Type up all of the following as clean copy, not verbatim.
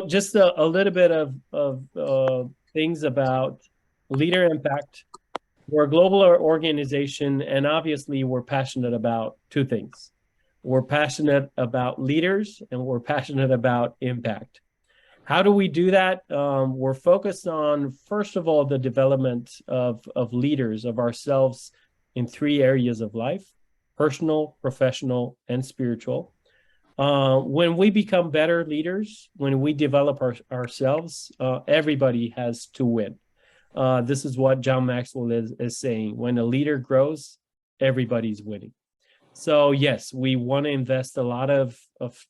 just a little bit of things about leader impact. We're a global organization, and obviously, we're passionate about two things. We're passionate about leaders, and we're passionate about impact. How do we do that? We're focused on, first of all, the development of leaders, of ourselves in three areas of life: personal, professional, and spiritual. When we become better leaders, when we develop ourselves, everybody has to win. This is what John Maxwell is saying. When a leader grows, everybody's winning. So yes, we want to invest a lot of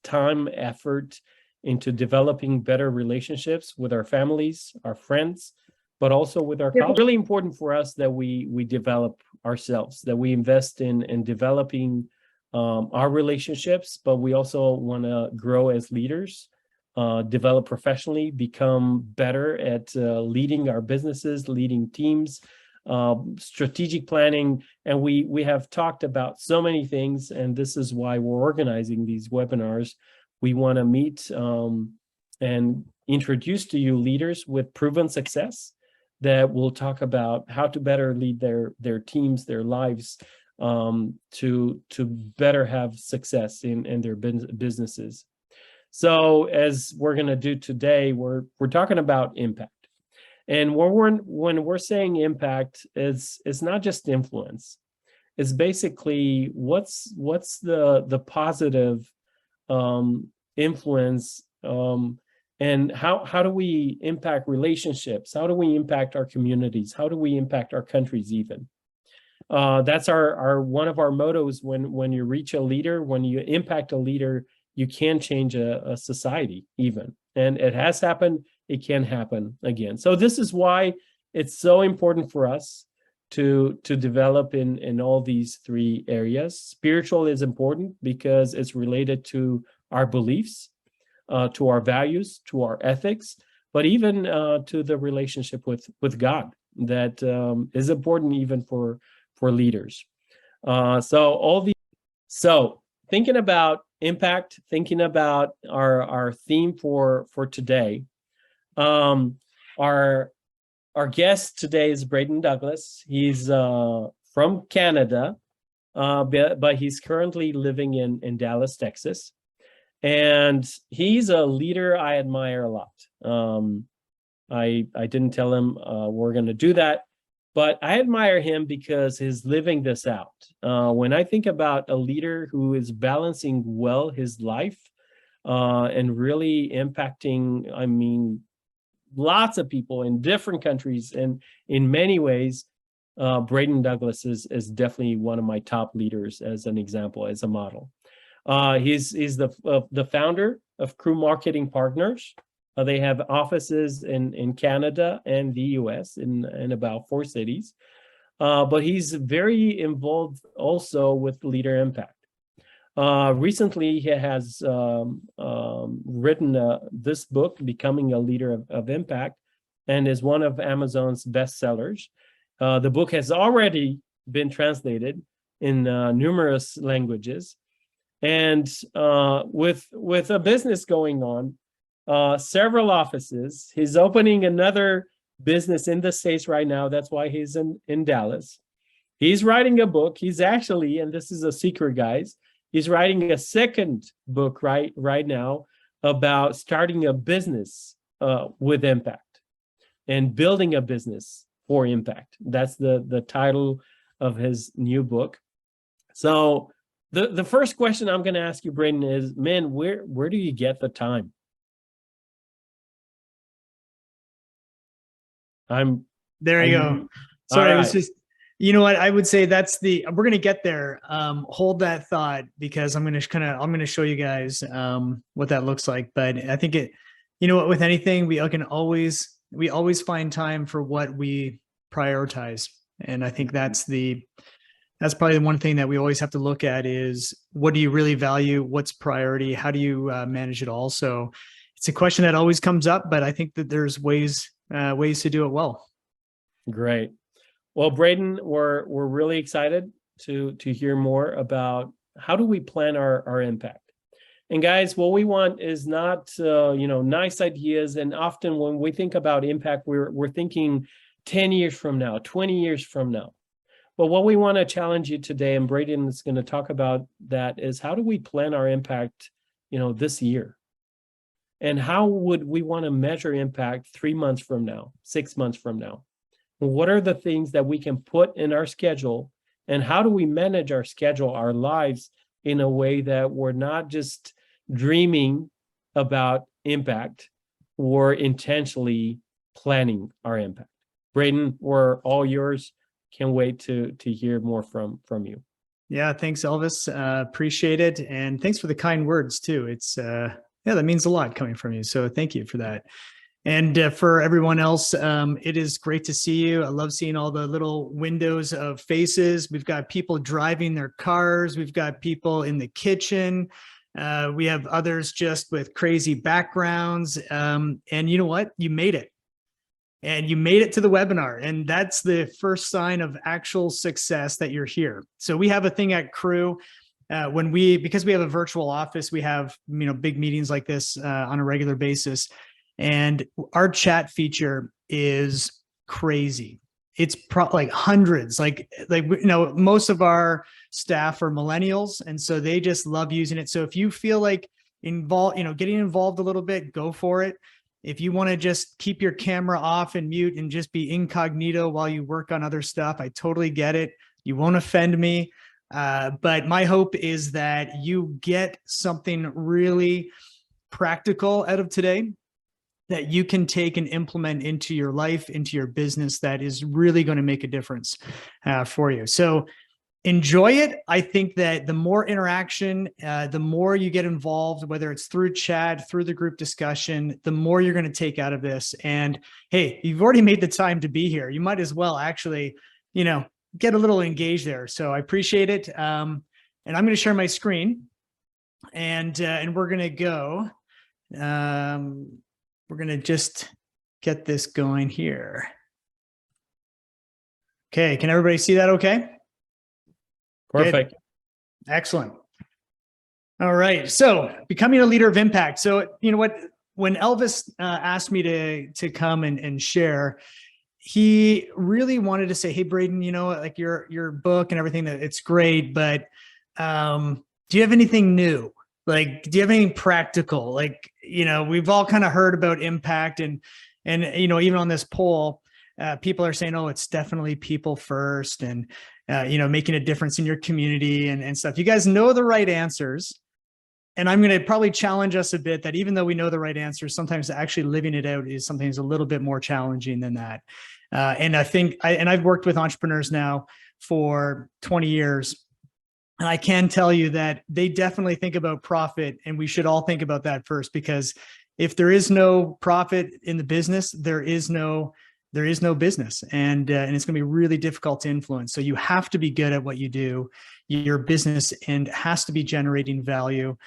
time, effort into developing better relationships with our families, our friends, but also with our colleagues. It's really important for us that we develop ourselves, that we invest in developing our relationships, but we also want to grow as leaders, develop professionally, become better at leading our businesses, leading teams, strategic planning. And we have talked about so many things, and this is why we're organizing these webinars. We want to meet and introduce to you leaders with proven success that will talk about how to better lead their teams, their lives, to better have success in their businesses. So as we're going to do today, we're talking about impact. And when we're saying impact, it's not just influence. It's basically what's the positive influence, and how do we impact relationships? How do we impact our communities? How do we impact our countries even? That's our one of our mottos. When you reach a leader, when you impact a leader, you can change a society even. And it has happened. It can happen again. So this is why it's so important for us to develop in all these three areas. Spiritual is important because it's related to our beliefs, to our values, to our ethics, but even to the relationship with God that is important even for leaders. So thinking about impact, thinking about our theme for today. Our guest today is Braden Douglas. He's from Canada, but he's currently living in Dallas, Texas. And he's a leader I admire a lot. I didn't tell him we're going to do that, but I admire him because he's living this out. When I think about a leader who is balancing well his life and really impacting, I mean, lots of people in different countries and in many ways, Braden Douglas is definitely one of my top leaders as an example, as a model. He's the founder of Crew Marketing Partners. They have offices in Canada and the US in about 4 cities. But he's very involved also with leader impact. Recently, he has written this book, Becoming a Leader of Impact, and is one of Amazon's bestsellers. The book has already been translated in numerous languages. And with a business going on, several offices, he's opening another business in the States right now. That's why he's in Dallas. He's writing a book. He's actually, and this is a secret, guys, he's writing a second book right now about starting a business with impact and building a business for impact. That's the title of his new book. So the first question I'm going to ask you, Braden, is, man, where do you get the time? There you go. Sorry, it was just, you know what, I would say we're going to get there. Hold that thought, because I'm going to show you guys what that looks like. But I think you know what, with anything, we always find time for what we prioritize. And I think that's probably the one thing that we always have to look at is, what do you really value? What's priority? How do you manage it all? So it's a question that always comes up, but I think that there's ways to do it well. Great. Well, Braden, we're really excited to hear more about how do we plan our impact. And guys, what we want is not, nice ideas. And often when we think about impact, we're thinking 10 years from now, 20 years from now. But what we want to challenge you today, and Braden is going to talk about that, is how do we plan our impact, this year? And how would we want to measure impact 3 months from now, 6 months from now? What are the things that we can put in our schedule? And how do we manage our schedule, our lives, in a way that we're not just dreaming about impact, we're intentionally planning our impact? Braden, we're all yours. Can't wait to hear more from you. Yeah, thanks, Elvis. Appreciate it. And thanks for the kind words too. It's that means a lot coming from you. So thank you for that. And for everyone else, it is great to see you. I love seeing all the little windows of faces. We've got people driving their cars. We've got people in the kitchen. We have others just with crazy backgrounds. And you know what? You made it. And you made it to the webinar. And that's the first sign of actual success, that you're here. So we have a thing at Crew. Because we have a virtual office, we have, big meetings like this on a regular basis. And our chat feature is crazy. It's like hundreds, most of our staff are millennials. And so they just love using it. So if you feel like getting involved a little bit, go for it. If you want to just keep your camera off and mute and just be incognito while you work on other stuff, I totally get it. You won't offend me. But my hope is that you get something really practical out of today that you can take and implement into your life, into your business, that is really going to make a difference for you. So enjoy it. I think that the more interaction, the more you get involved, whether it's through chat, through the group discussion, the more you're going to take out of this. And hey, you've already made the time to be here. You might as well actually, get a little engaged there. So I appreciate it. And I'm going to share my screen, and we're going to go. We're going to just get this going here. Okay. Can everybody see that okay? Perfect. Good. Excellent. All right. So becoming a leader of impact. So you know what, when Elvis asked me to come and share, he really wanted to say, hey, Braden, like your book and everything, that it's great, but do you have anything new? Like, do you have anything practical? Like, we've all kind of heard about impact, and even on this poll, people are saying, oh, it's definitely people first, and making a difference in your community and stuff. You guys know the right answers. And I'm going to probably challenge us a bit that even though we know the right answers, sometimes actually living it out is sometimes a little bit more challenging than that. And I think, I've worked with entrepreneurs now for 20 years. And I can tell you that they definitely think about profit, and we should all think about that first, because if there is no profit in the business, there is no business, and it's going to be really difficult to influence. So you have to be good at what you do. Your business and has to be generating value,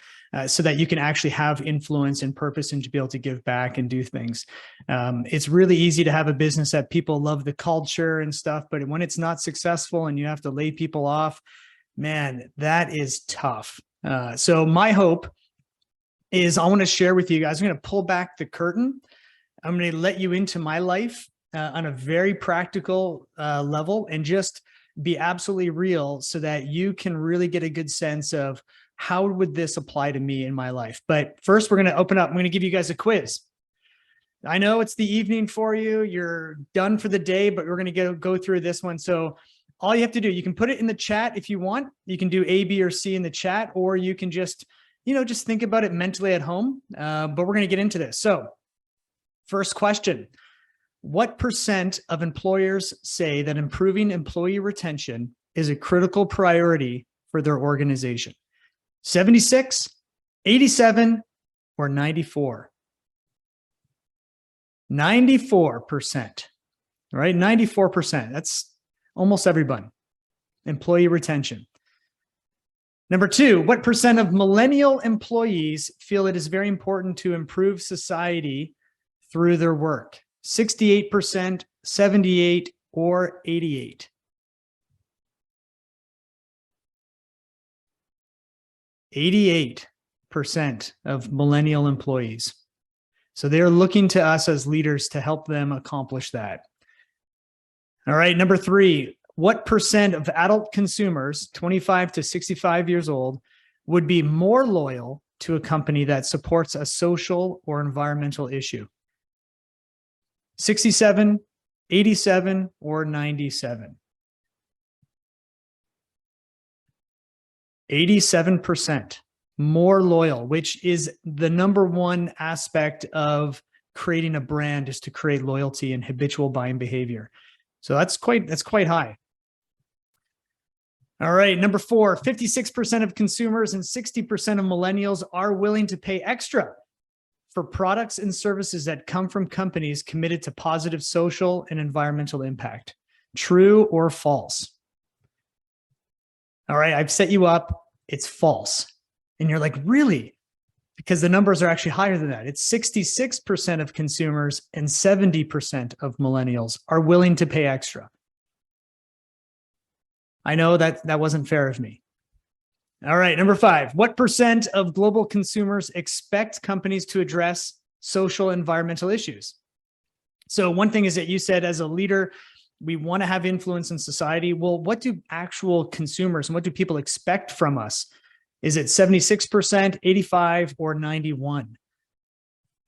so that you can actually have influence and purpose, and to be able to give back and do things. It's really easy to have a business that people love the culture and stuff, but when it's not successful and you have to lay people off, man, that is tough. So my hope is, I want to share with you guys, I'm going to pull back the curtain. I'm going to let you into my life on a very practical level, and just be absolutely real, so that you can really get a good sense of how would this apply to me in my life. But first, we're going to open up. I'm going to give you guys a quiz. I know it's the evening for you. You're done for the day, but we're going to go through this one. So all you have to do, you can put it in the chat if you want. You can do A, B, or C in the chat, or you can just, just think about it mentally at home. But we're going to get into this. So first question: what % of employers say that improving employee retention is a critical priority for their organization? 76, 87, or 94? 94%, right? 94%. That's almost everyone. Employee retention. Number two, what % of millennial employees feel it is very important to improve society through their work? 68%, 78, or 88? 88. of millennial employees. So they're looking to us as leaders to help them accomplish that. All right, number 3, what percent of adult consumers 25 to 65 years old would be more loyal to a company that supports a social or environmental issue? 67, 87, or 97? 87% more loyal, which is the number one aspect of creating a brand, is to create loyalty and habitual buying behavior. So that's quite high. All right, number 4, 56% of consumers and 60% of millennials are willing to pay extra for products and services that come from companies committed to positive social and environmental impact. True or false? All right, I've set you up. It's false. And you're like, really? Because the numbers are actually higher than that. It's 66% of consumers and 70% of millennials are willing to pay extra. I know that wasn't fair of me. All right, number 5, what percent of global consumers expect companies to address social and environmental issues? So one thing is that you said, as a leader, we want to have influence in society. Well, what do actual consumers and what do people expect from us? Is it 76%, 85, or 91?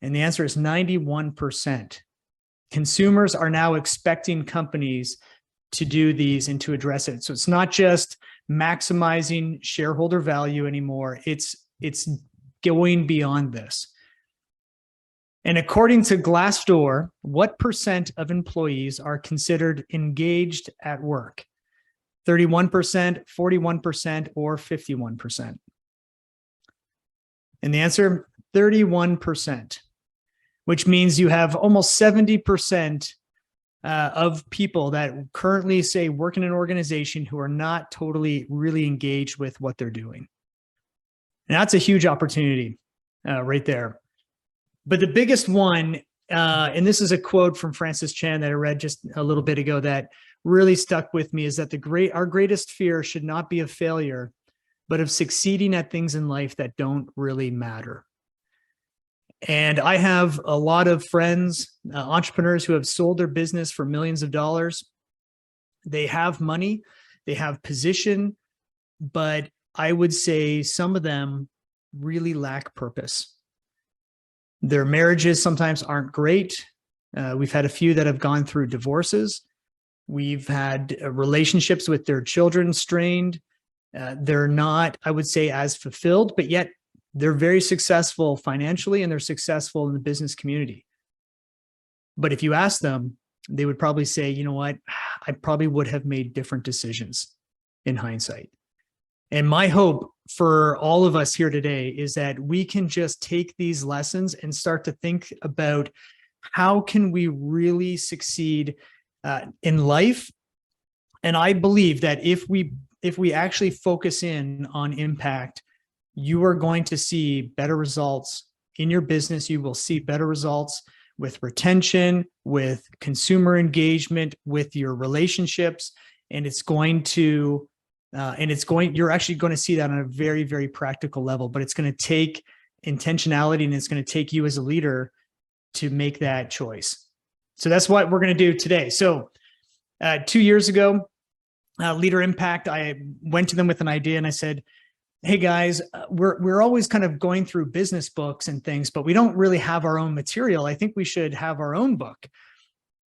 And the answer is 91%. Consumers are now expecting companies to do these and to address it. So it's not just maximizing shareholder value anymore. It's going beyond this. And according to Glassdoor, what percent of employees are considered engaged at work? 31%, 41%, or 51%? And the answer, 31%, which means you have almost 70% of people that currently, say, work in an organization who are not totally really engaged with what they're doing. And that's a huge opportunity right there. But the biggest one, and this is a quote from Francis Chan that I read just a little bit ago that really stuck with me, is that our greatest fear should not be of failure, but of succeeding at things in life that don't really matter. And I have a lot of friends, entrepreneurs who have sold their business for millions of dollars. They have money, they have position, but I would say some of them really lack purpose. Their marriages sometimes aren't great. We've had a few that have gone through divorces. We've had relationships with their children strained. They're not, I would say, as fulfilled, but yet they're very successful financially and they're successful in the business community. But if you ask them, they would probably say, you know what, I probably would have made different decisions in hindsight. And my hope for all of us here today is that we can just take these lessons and start to think about how can we really succeed in life. And I believe that if we actually focus in on impact, you are going to see better results in your business. You will see better results with retention, with consumer engagement, with your relationships, and you're actually going to see that on a very, very practical level, but it's going to take intentionality and it's going to take you as a leader to make that choice. So that's what we're going to do today. So 2 years ago, Leader Impact, I went to them with an idea and I said, hey guys, we're always kind of going through business books and things, but we don't really have our own material. I think we should have our own book.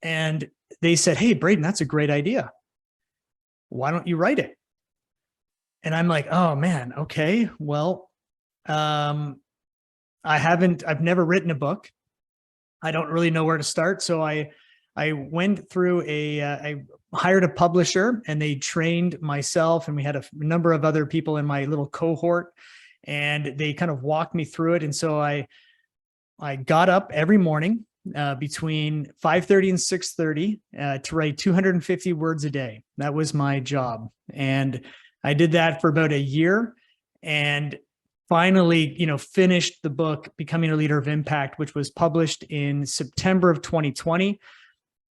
And they said, hey, Braden, that's a great idea. Why don't you write it? And I'm like, oh man, okay, well, I've never written a book. I don't really know where to start. So I went through I hired a publisher and they trained myself, and we had a number of other people in my little cohort, and they kind of walked me through it. And so I got up every morning between 5:30 and 6:30 to write 250 words a day. That was my job. And I did that for about a year and finally, finished the book, Becoming a Leader of Impact, which was published in September of 2020.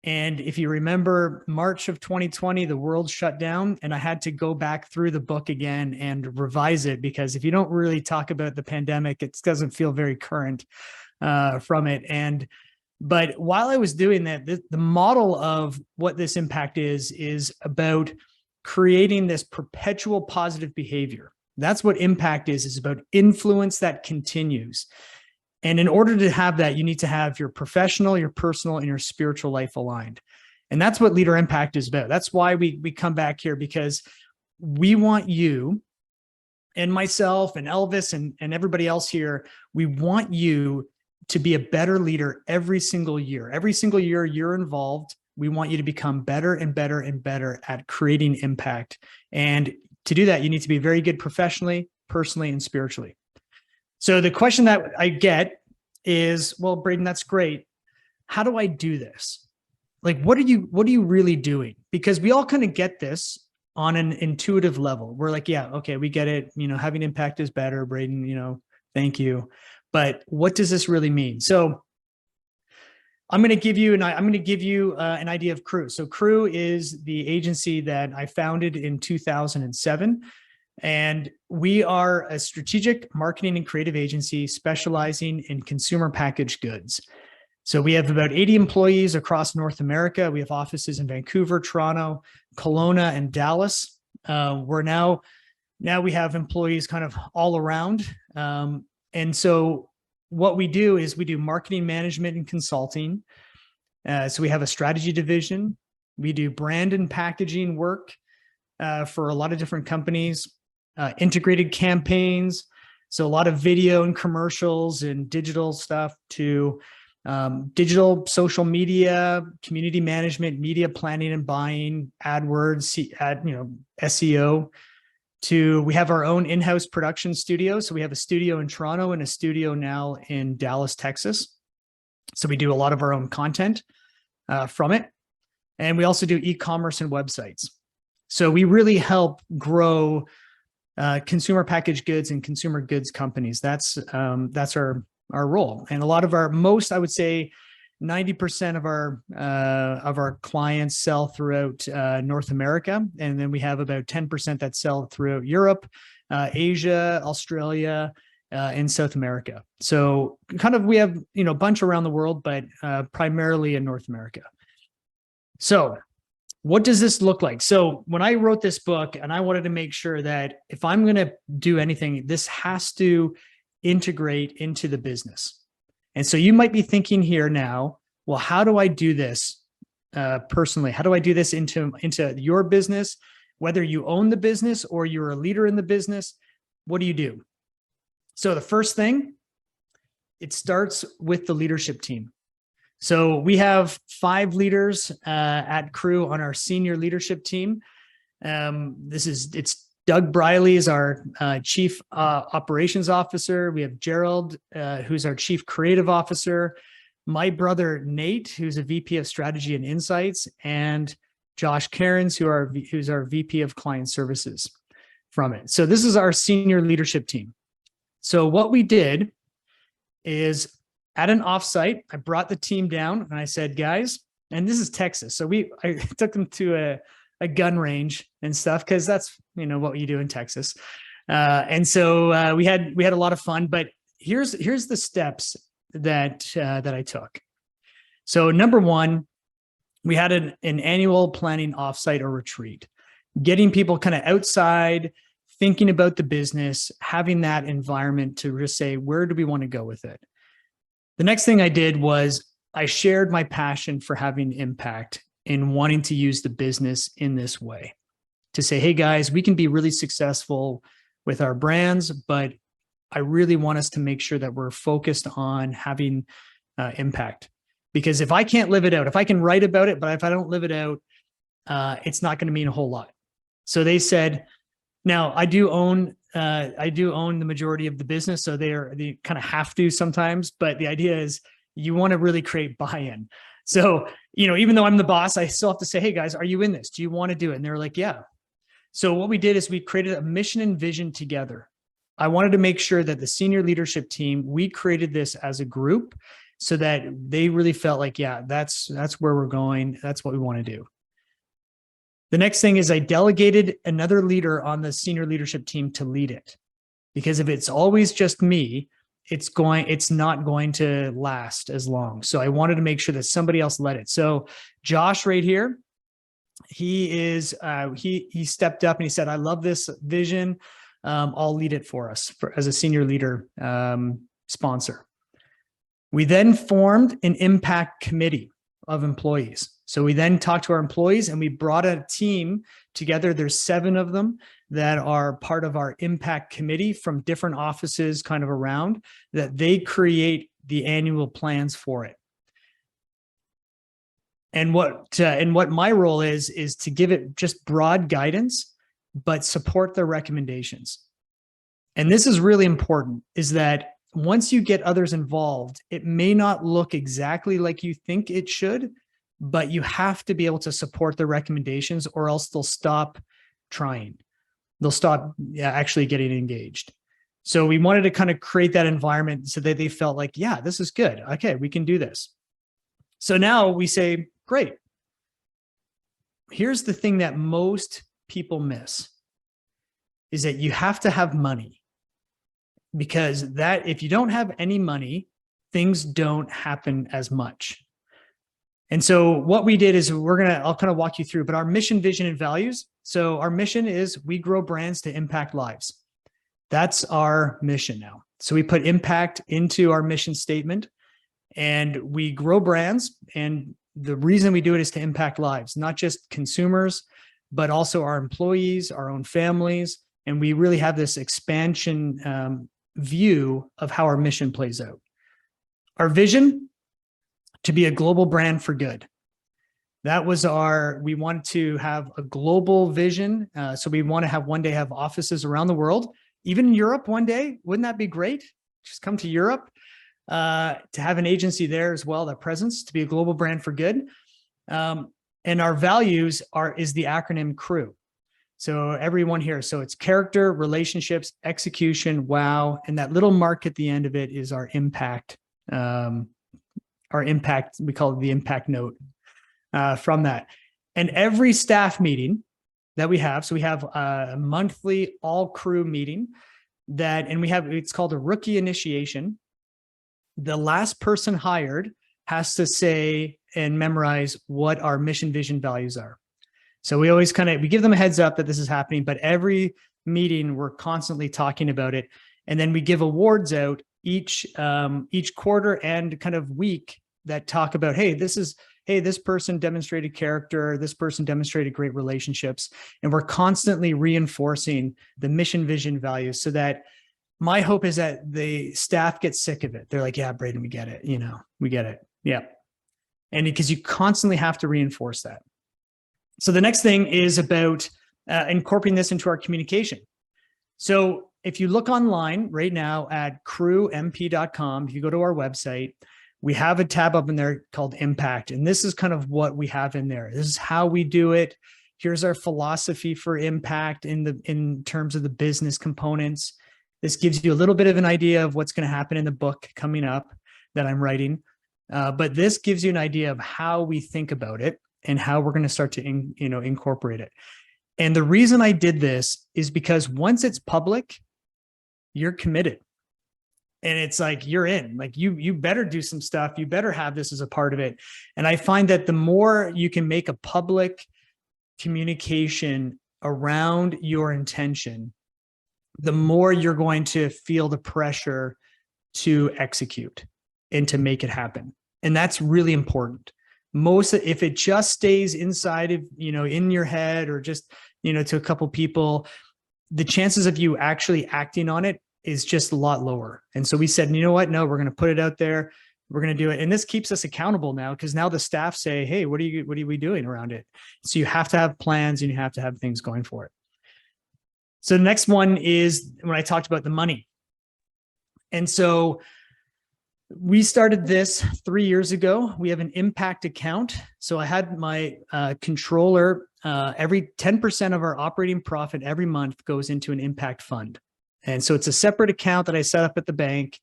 And if you remember, March of 2020, the world shut down, and I had to go back through the book again and revise it, because if you don't really talk about the pandemic, it doesn't feel very current from it. But while I was doing that, the model of what this impact is about creating this perpetual positive behavior. That's what impact is about influence that continues. And in order to have that, you need to have your professional, your personal, and your spiritual life aligned. And that's what leader impact is about. That's why we come back here, because we want you and myself and Elvis and everybody else here, we want you to be a better leader every single year. Every single year you're involved, we want you to become better and better and better at creating impact. And to do that, you need to be very good professionally, personally, and spiritually. So the question that I get is, well, Braden, that's great. How do I do this? Like, what are you really doing? Because we all kind of get this on an intuitive level. We're like, yeah, okay, we get it. Having impact is better, Braden, thank you. But what does this really mean? So I'm going to give you an idea of Crew. So Crew is the agency that I founded in 2007. And we are a strategic marketing and creative agency specializing in consumer packaged goods. So we have about 80 employees across North America. We have offices in Vancouver, Toronto, Kelowna, and Dallas. We have employees kind of all around. And so what we do is we do marketing management and consulting. So we have a strategy division. We do brand and packaging work for a lot of different companies, integrated campaigns. So a lot of video and commercials and digital stuff, to digital social media, community management, media planning and buying, AdWords, SEO. We have our own in-house production studio. So we have a studio in Toronto and a studio now in Dallas, Texas. So we do a lot of our own content from it. And we also do e-commerce and websites. So we really help grow consumer packaged goods and consumer goods companies. That's our role. And a lot of I would say 90% of our clients sell throughout North America. And then we have about 10% that sell throughout Europe, Asia, Australia, and South America. So kind of we have, a bunch around the world, but primarily in North America. So what does this look like? So when I wrote this book, and I wanted to make sure that if I'm going to do anything, this has to integrate into the business. And so you might be thinking here now, well, how do I do this personally? How do I do this into your business? Whether you own the business or you're a leader in the business, what do you do? So the first thing, it starts with the leadership team. So we have 5 leaders at Crew on our senior leadership team. It's Doug Briley is our chief operations officer. We have Gerald, who's our chief creative officer. My brother, Nate, who's a VP of strategy and insights, and Josh Cairns, who's our VP of client services from it. So this is our senior leadership team. So what we did is at an offsite, I brought the team down and I said, guys, and this is Texas. So I took them to a gun range and stuff, because that's, what you do in Texas. And so we had a lot of fun, but here's the steps that I took. So number one, we had an annual planning offsite or retreat, getting people kind of outside, thinking about the business, having that environment to just say, where do we want to go with it? The next thing I did was I shared my passion for having impact in wanting to use the business in this way, to say, hey guys, we can be really successful with our brands, but I really want us to make sure that we're focused on having impact. Because if I can't live it out, if I can write about it, but if I don't live it out, it's not going to mean a whole lot. So they said, now I do own the majority of the business. So they kind of have to sometimes, but the idea is you want to really create buy-in. So, even though I'm the boss, I still have to say, hey guys, are you in this? Do you want to do it? And they're like, yeah. So what we did is we created a mission and vision together. I wanted to make sure that the senior leadership team, we created this as a group so that they really felt like, yeah, that's where we're going. That's what we want to do. The next thing is I delegated another leader on the senior leadership team to lead it. Because if it's always just me, it's not going to last as long. So I wanted to make sure that somebody else led it. So Josh right here, he stepped up and he said, I love this vision. I'll lead it for us as a senior leader sponsor. We then formed an impact committee of employees. So we then talked to our employees and we brought a team together. There's 7 of them that are part of our impact committee from different offices kind of around, that they create the annual plans for it. And what my role is to give it just broad guidance, but support their recommendations. And this is really important, is that once you get others involved, it may not look exactly like you think it should, but you have to be able to support the recommendations or else they'll stop trying. They'll stop actually getting engaged. So we wanted to kind of create that environment so that they felt like, yeah, this is good. Okay, we can do this. So now we say, great. Here's the thing that most people miss is that you have to have money, because that if you don't have any money, things don't happen as much. And so what we did is I'll kind of walk you through, but our mission, vision, and values. So our mission is we grow brands to impact lives. That's our mission now. So we put impact into our mission statement and we grow brands. And the reason we do it is to impact lives, not just consumers, but also our employees, our own families. And we really have this expansion view of how our mission plays out. Our vision, to be a global brand for good. That was we wanted to have a global vision. So we want to have one day have offices around the world, even in Europe one day. Wouldn't that be great? Just come to Europe to have an agency there as well, that presence, to be a global brand for good. And our values is the acronym CREW. So everyone here, so it's character, relationships, execution, wow. And that little mark at the end of it is our impact. Our impact, we call it the impact note from that. And every staff meeting that we have, so we have a monthly all crew meeting it's called a rookie initiation. The last person hired has to say and memorize what our mission, vision, values are. So we always we give them a heads up that this is happening, but every meeting we're constantly talking about it. And then we give awards out each quarter and kind of week that talk about, hey, this person demonstrated character, this person demonstrated great relationships. And we're constantly reinforcing the mission, vision, values, so that my hope is that the staff get sick of it. They're like, yeah, Braden, we get it. We get it. Yeah. And because you constantly have to reinforce that. So the next thing is about incorporating this into our communication. So if you look online right now at crewmp.com, if you go to our website, we have a tab up in there called Impact. And this is kind of what we have in there. This is how we do it. Here's our philosophy for impact in terms of the business components. This gives you a little bit of an idea of what's going to happen in the book coming up that I'm writing. But this gives you an idea of how we think about it and how we're going to start to incorporate it. And the reason I did this is because once it's public, you're committed. And it's like, you're in, like you better do some stuff. You better have this as a part of it. And I find that the more you can make a public communication around your intention, the more you're going to feel the pressure to execute and to make it happen. And that's really important. If it just stays inside of, in your head or just, to a couple people, the chances of you actually acting on it is just a lot lower. And so we said, you know what? No, we're going to put it out there. We're going to do it. And this keeps us accountable now, because now the staff say, hey, what are we doing around it? So you have to have plans and you have to have things going for it. So the next one is when I talked about the money. And so we started this 3 years ago. We have an impact account. So I had my controller, every 10% of our operating profit every month goes into an impact fund. And so it's a separate account that I set up at the bank.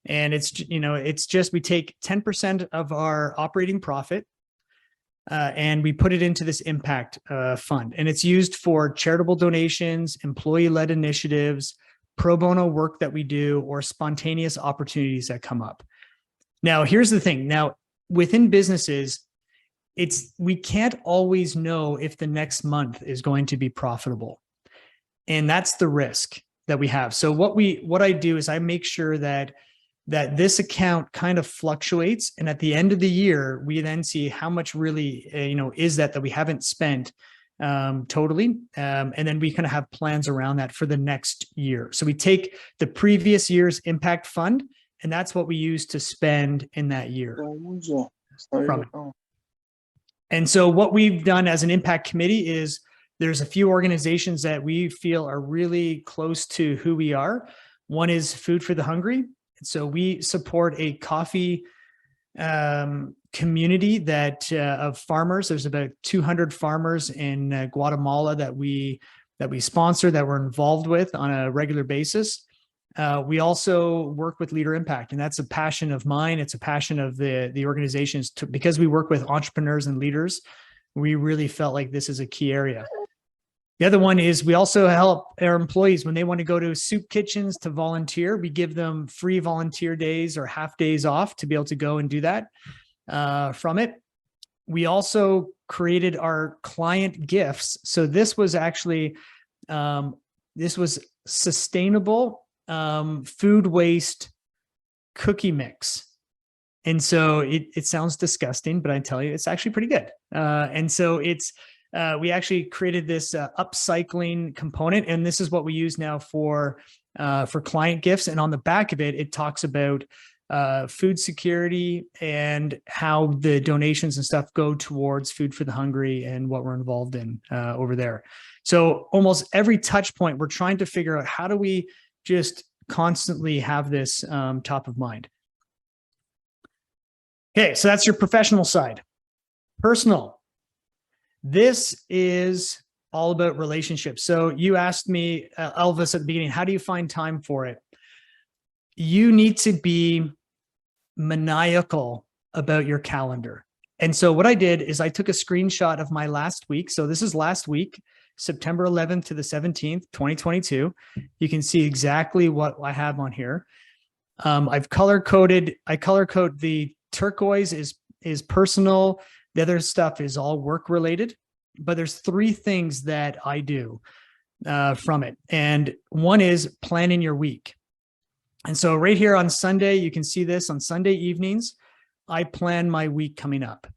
And it's just, we take 10% of our operating profit and we put it into this impact fund. And it's used for charitable donations, employee-led initiatives, pro bono work that we do, or spontaneous opportunities that come up. Now, here's the thing. Now, within businesses, we can't always know if the next month is going to be profitable. And that's the risk that we have. So what I do is I make sure that this account kind of fluctuates. And at the end of the year, we then see how much really, is that we haven't spent totally. And then we kind of have plans around that for the next year. So we take the previous year's impact fund, and that's what we use to spend in that year from it. And so what we've done as an impact committee is there's a few organizations that we feel are really close to who we are. One is Food for the Hungry. So we support a coffee community of farmers. There's about 200 farmers in Guatemala that we sponsor, that we're involved with on a regular basis. We also work with Leader Impact, and that's a passion of mine. It's a passion of the organizations because we work with entrepreneurs and leaders. We really felt like this is a key area. The other one is we also help our employees when they want to go to soup kitchens to volunteer. We give them free volunteer days or half days off to be able to go and do that from it. We also created our client gifts. So this was actually, sustainable food waste cookie mix. And so it sounds disgusting, but I tell you, it's actually pretty good. And so we actually created this upcycling component, and this is what we use now for client gifts. And on the back of it, it talks about food security and how the donations and stuff go towards Food for the Hungry and what we're involved in over there. So almost every touch point, we're trying to figure out how do we just constantly have this top of mind. Okay, so that's your professional side. Personal. This is all about relationships. So you asked me, Elvis, at the beginning, how do you find time for it? You need to be maniacal about your calendar. And so what I did is I took a screenshot of my last week. So this is last week, September 11th to the 17th, 2022. You can see exactly what I have on here. I color code the turquoise is personal. The other stuff is all work related, but there's 3 things that I do from it. And one is planning your week. And so right here on Sunday, you can see this on Sunday evenings, I plan my week coming up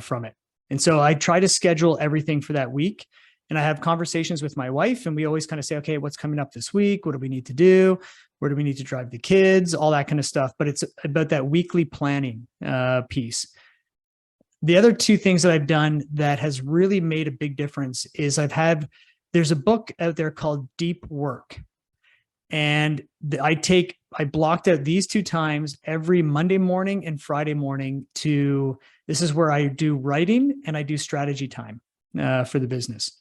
from it. And so I try to schedule everything for that week. And I have conversations with my wife, and we always kind of say, okay, what's coming up this week? What do we need to do? Where do we need to drive the kids? All that kind of stuff. But it's about that weekly planning piece. The other 2 things that I've done that has really made a big difference is there's a book out there called Deep Work. And I blocked out these 2 times every Monday morning and Friday morning this is where I do writing and I do strategy time for the business.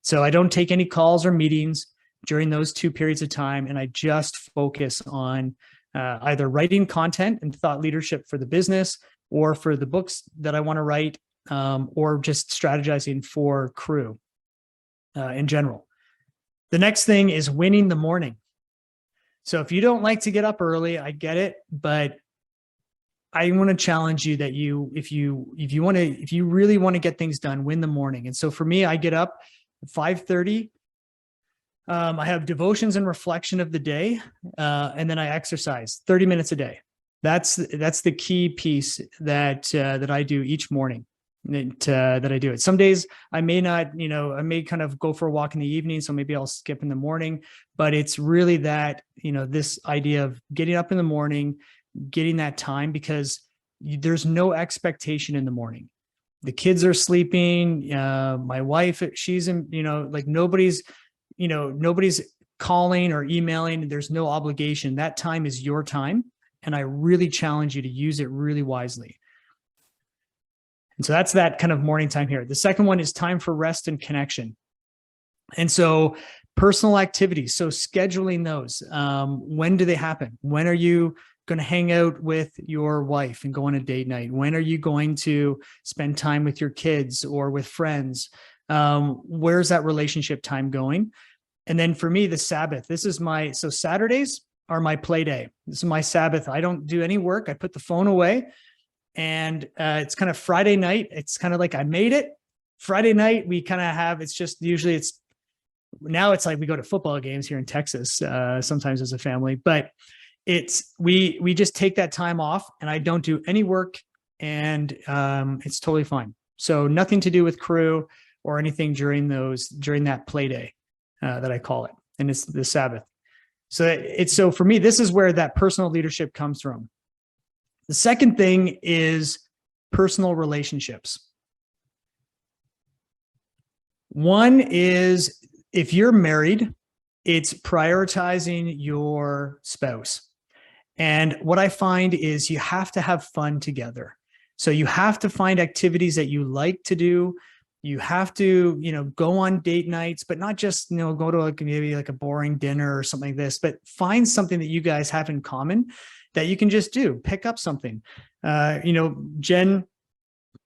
So I don't take any calls or meetings during those 2 periods of time. And I just focus on either writing content and thought leadership for the business, or for the books that I want to write, or just strategizing for crew in general. The next thing is winning the morning. So if you don't like to get up early, I get it, but I want to challenge you that if you really want to get things done, win the morning. And so for me, I get up at 5:30. I have devotions and reflection of the day, and then I exercise 30 minutes a day. That's the key piece that I do each morning. That I do it. Some days I may not, I may kind of go for a walk in the evening, so maybe I'll skip in the morning. But it's really that, this idea of getting up in the morning, getting that time, because there's no expectation in the morning. The kids are sleeping. My wife, she's in, nobody's calling or emailing. There's no obligation. That time is your time. And I really challenge you to use it really wisely. And so that's that kind of morning time here. The second one is time for rest and connection. And so personal activities. So scheduling those. When do they happen? When are you going to hang out with your wife and go on a date night? When are you going to spend time with your kids or with friends? Where's that relationship time going? And then for me, the Sabbath, so Saturdays are my play day. This is my Sabbath. I don't do any work. I put the phone away, and it's kind of Friday night. It's kind of like I made it. Friday night, we kind of have, now it's like we go to football games here in Texas, sometimes as a family, but we just take that time off, and I don't do any work, and it's totally fine. So nothing to do with crew or anything during that play day, that I call it. And it's the Sabbath. So for me, this is where that personal leadership comes from. The second thing is personal relationships. One is, if you're married, it's prioritizing your spouse. And what I find is you have to have fun together. So you have to find activities that you like to do. You have to, go on date nights, but not just, go to maybe a boring dinner or something like this, but find something that you guys have in common that you can just do. Pick up something. Jen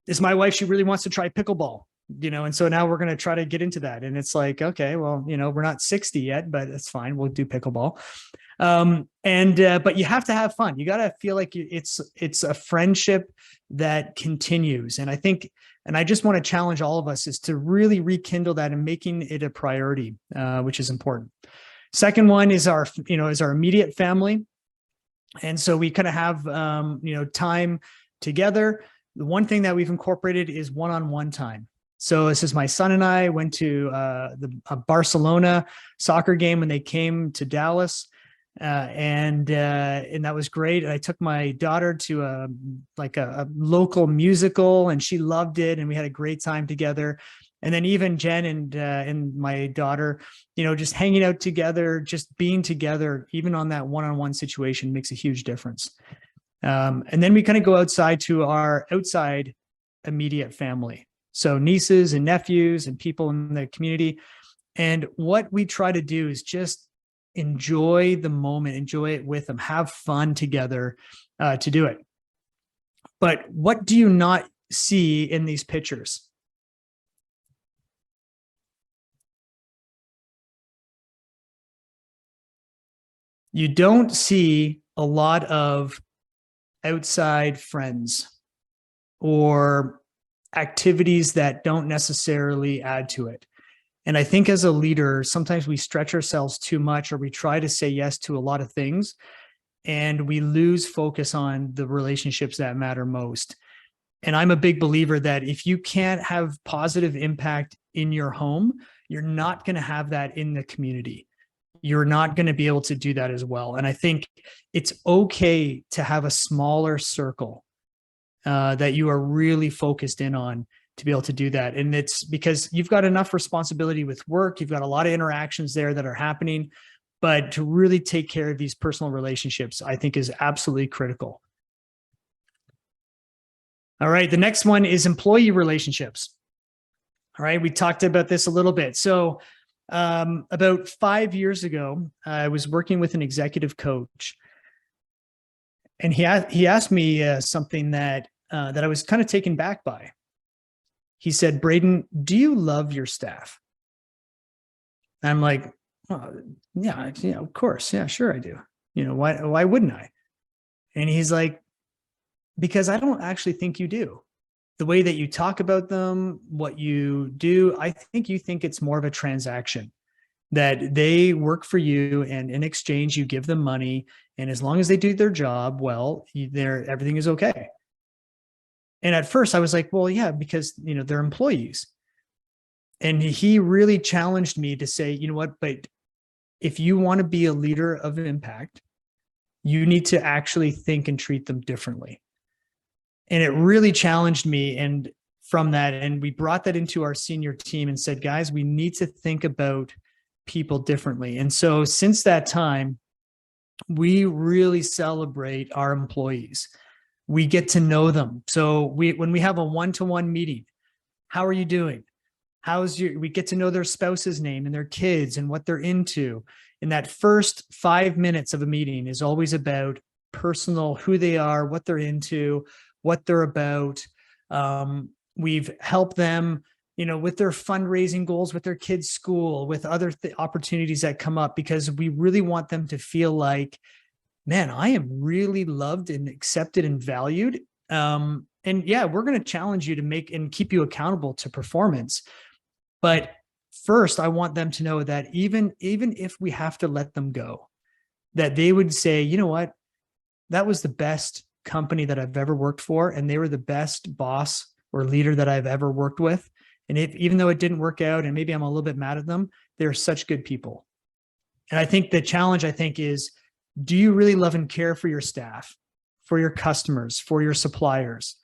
is my wife. She really wants to try pickleball, and so now we're going to try to get into that. And it's like, okay, well, we're not 60 yet, but that's fine. We'll do pickleball. But you have to have fun. You got to feel like it's a friendship that continues. And I just want to challenge all of us is to really rekindle that and making it a priority, which is important. Second one is our immediate family. And so we kind of have, time together. The one thing that we've incorporated is one-on-one time. So this is my son and I went to a Barcelona soccer game when they came to Dallas. And that was great. And I took my daughter to a local musical, and she loved it. And we had a great time together. And then even Jen and my daughter, just hanging out together, just being together, even on that one-on-one situation makes a huge difference. And then we kind of go outside to our outside immediate family. So nieces and nephews and people in the community. And what we try to do is just enjoy the moment, enjoy it with them, have fun together to do it. But what do you not see in these pictures? You don't see a lot of outside friends or activities that don't necessarily add to it. And I think as a leader, sometimes we stretch ourselves too much, or we try to say yes to a lot of things, and we lose focus on the relationships that matter most. And I'm a big believer that if you can't have positive impact in your home, you're not going to have that in the community. You're not going to be able to do that as well. And I think it's okay to have a smaller circle that you are really focused in on to be able to do that. And it's because you've got enough responsibility with work. You've got a lot of interactions there that are happening, but to really take care of these personal relationships, I think is absolutely critical. All right. The next one is employee relationships. All right. We talked about this a little bit. So about 5 years ago, I was working with an executive coach, and he asked me something that I was kind of taken back by. He said, "Braden, do you love your staff?" And I'm like, "Oh, yeah, of course. Yeah, sure I do. Why wouldn't I?" And he's like, "Because I don't actually think you do. The way that you talk about them, what you do, I think you think it's more of a transaction, that they work for you, and in exchange, you give them money. And as long as they do their job well, everything is okay." And at first I was like, well, yeah, because, they're employees. And he really challenged me to say, you know what, but if you want to be a leader of impact, you need to actually think and treat them differently. And it really challenged me. And from that, and we brought that into our senior team and said, guys, we need to think about people differently. And so since that time, we really celebrate our employees. We get to know them. So when we have a one-to-one meeting, how are you doing? We get to know their spouse's name and their kids and what they're into. And that first 5 minutes of a meeting is always about personal, who they are, what they're into, what they're about. We've helped them, with their fundraising goals, with their kids' school, with other opportunities that come up, because we really want them to feel like, man, I am really loved and accepted and valued. And yeah, we're going to challenge you to make and keep you accountable to performance. But first, I want them to know that even if we have to let them go, that they would say, you know what, that was the best company that I've ever worked for. And they were the best boss or leader that I've ever worked with. And even though it didn't work out and maybe I'm a little bit mad at them, they're such good people. And I think the challenge, is, do you really love and care for your staff, for your customers, for your suppliers?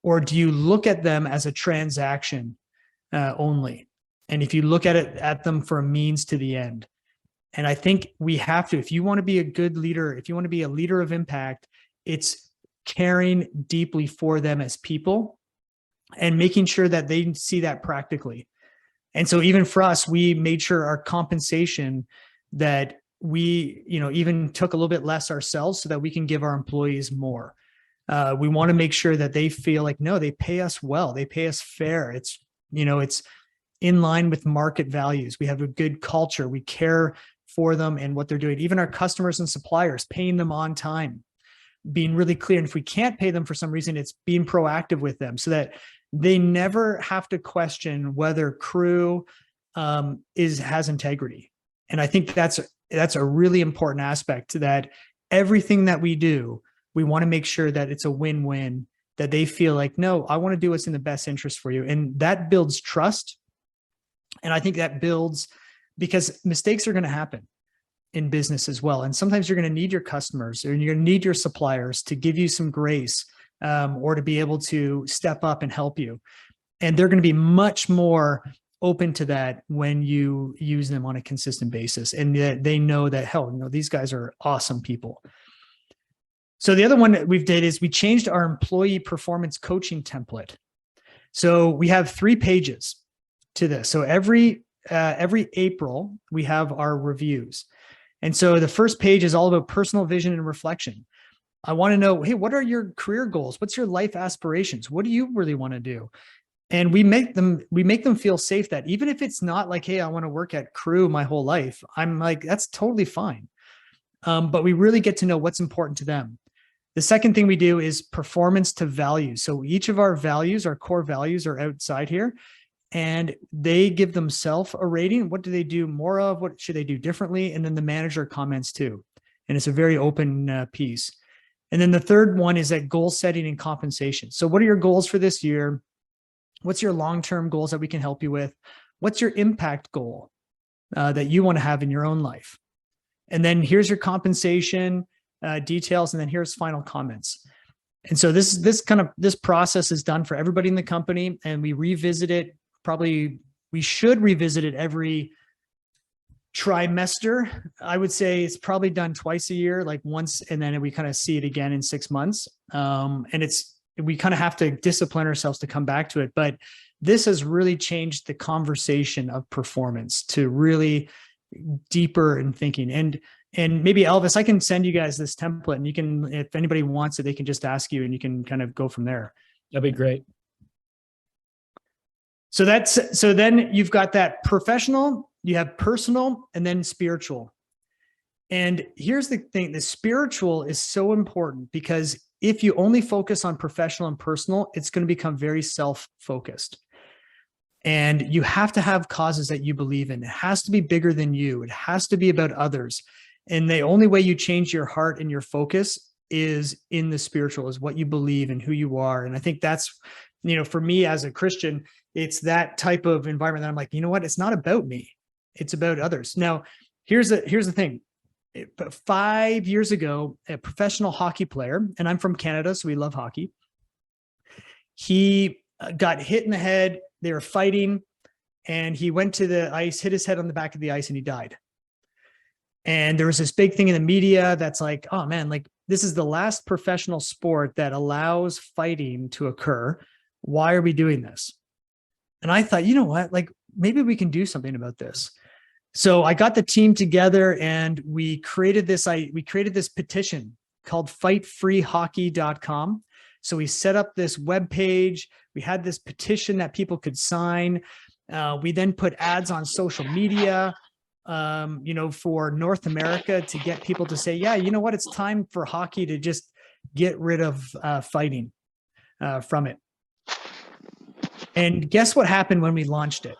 Or do you look at them as a transaction only? And if you look at them for a means to the end. And I think we have to, if you want to be a good leader, if you want to be a leader of impact, it's caring deeply for them as people and making sure that they see that practically. And so even for us, we made sure our compensation, that we, even took a little bit less ourselves so that we can give our employees more. We want to make sure that they feel like, no, they pay us well, they pay us fair. It's in line with market values. We have a good culture. We care for them and what they're doing. Even our customers and suppliers, paying them on time, being really clear. And if we can't pay them for some reason, it's being proactive with them so that they never have to question whether Crew has integrity. And I think that's a really important aspect, to that everything that we do, we want to make sure that it's a win-win, that they feel like, no, I want to do what's in the best interest for you. And that builds trust. And I think that builds, because mistakes are going to happen in business as well. And sometimes you're going to need your customers, or you're going to need your suppliers to give you some grace, or to be able to step up and help you. And they're going to be much more open to that when you use them on a consistent basis. And they know that, hell, these guys are awesome people. So the other one that we've did is we changed our employee performance coaching template. So we have 3 pages to this. So every April we have our reviews. And so the first page is all about personal vision and reflection. I want to know, hey, what are your career goals? What's your life aspirations? What do you really want to do? And we make them feel safe, that even if it's not like, hey, I want to work at Crew my whole life, I'm like, that's totally fine. But we really get to know what's important to them. The second thing we do is performance to values. So each of our values, our core values, are outside here, and they give themselves a rating. What do they do more of? What should they do differently? And then the manager comments too. And it's a very open piece. And then the third one is that goal setting and compensation. So what are your goals for this year? What's your long-term goals that we can help you with? What's your impact goal that you want to have in your own life? And then here's your compensation details, and then here's final comments. And so this process is done for everybody in the company, and we revisit it. We should revisit it every trimester. I would say it's probably done twice a year, like once, and then we kind of see it again in 6 months. And we kind of have to discipline ourselves to come back to it. But this has really changed the conversation of performance to really deeper in thinking. And maybe Elvis, I can send you guys this template, and you can, if anybody wants it, they can just ask you, and you can kind of go from there. That'd be great. So then you've got that professional, you have personal, and then spiritual. And here's the thing, the spiritual is so important, because if you only focus on professional and personal, it's going to become very self-focused. And you have to have causes that you believe in. It has to be bigger than you. It has to be about others. And the only way you change your heart and your focus is in the spiritual, is what you believe and who you are. And I think that's, for me as a Christian, it's that type of environment that I'm like, you know what? It's not about me. It's about others. Now, here's the thing. 5 years ago, a professional hockey player, and I'm from Canada, so we love hockey. He got hit in the head. They were fighting, and he went to the ice, hit his head on the back of the ice, and he died. And there was this big thing in the media that's like, oh man, like this is the last professional sport that allows fighting to occur. Why are we doing this? And I thought, you know what, like maybe we can do something about this. So I got the team together, and we created this petition called fightfreehockey.com. So we set up this web page. We had this petition that people could sign. We then put ads on social media, for North America to get people to say, yeah, you know what? It's time for hockey to just get rid of fighting from it. And guess what happened when we launched it?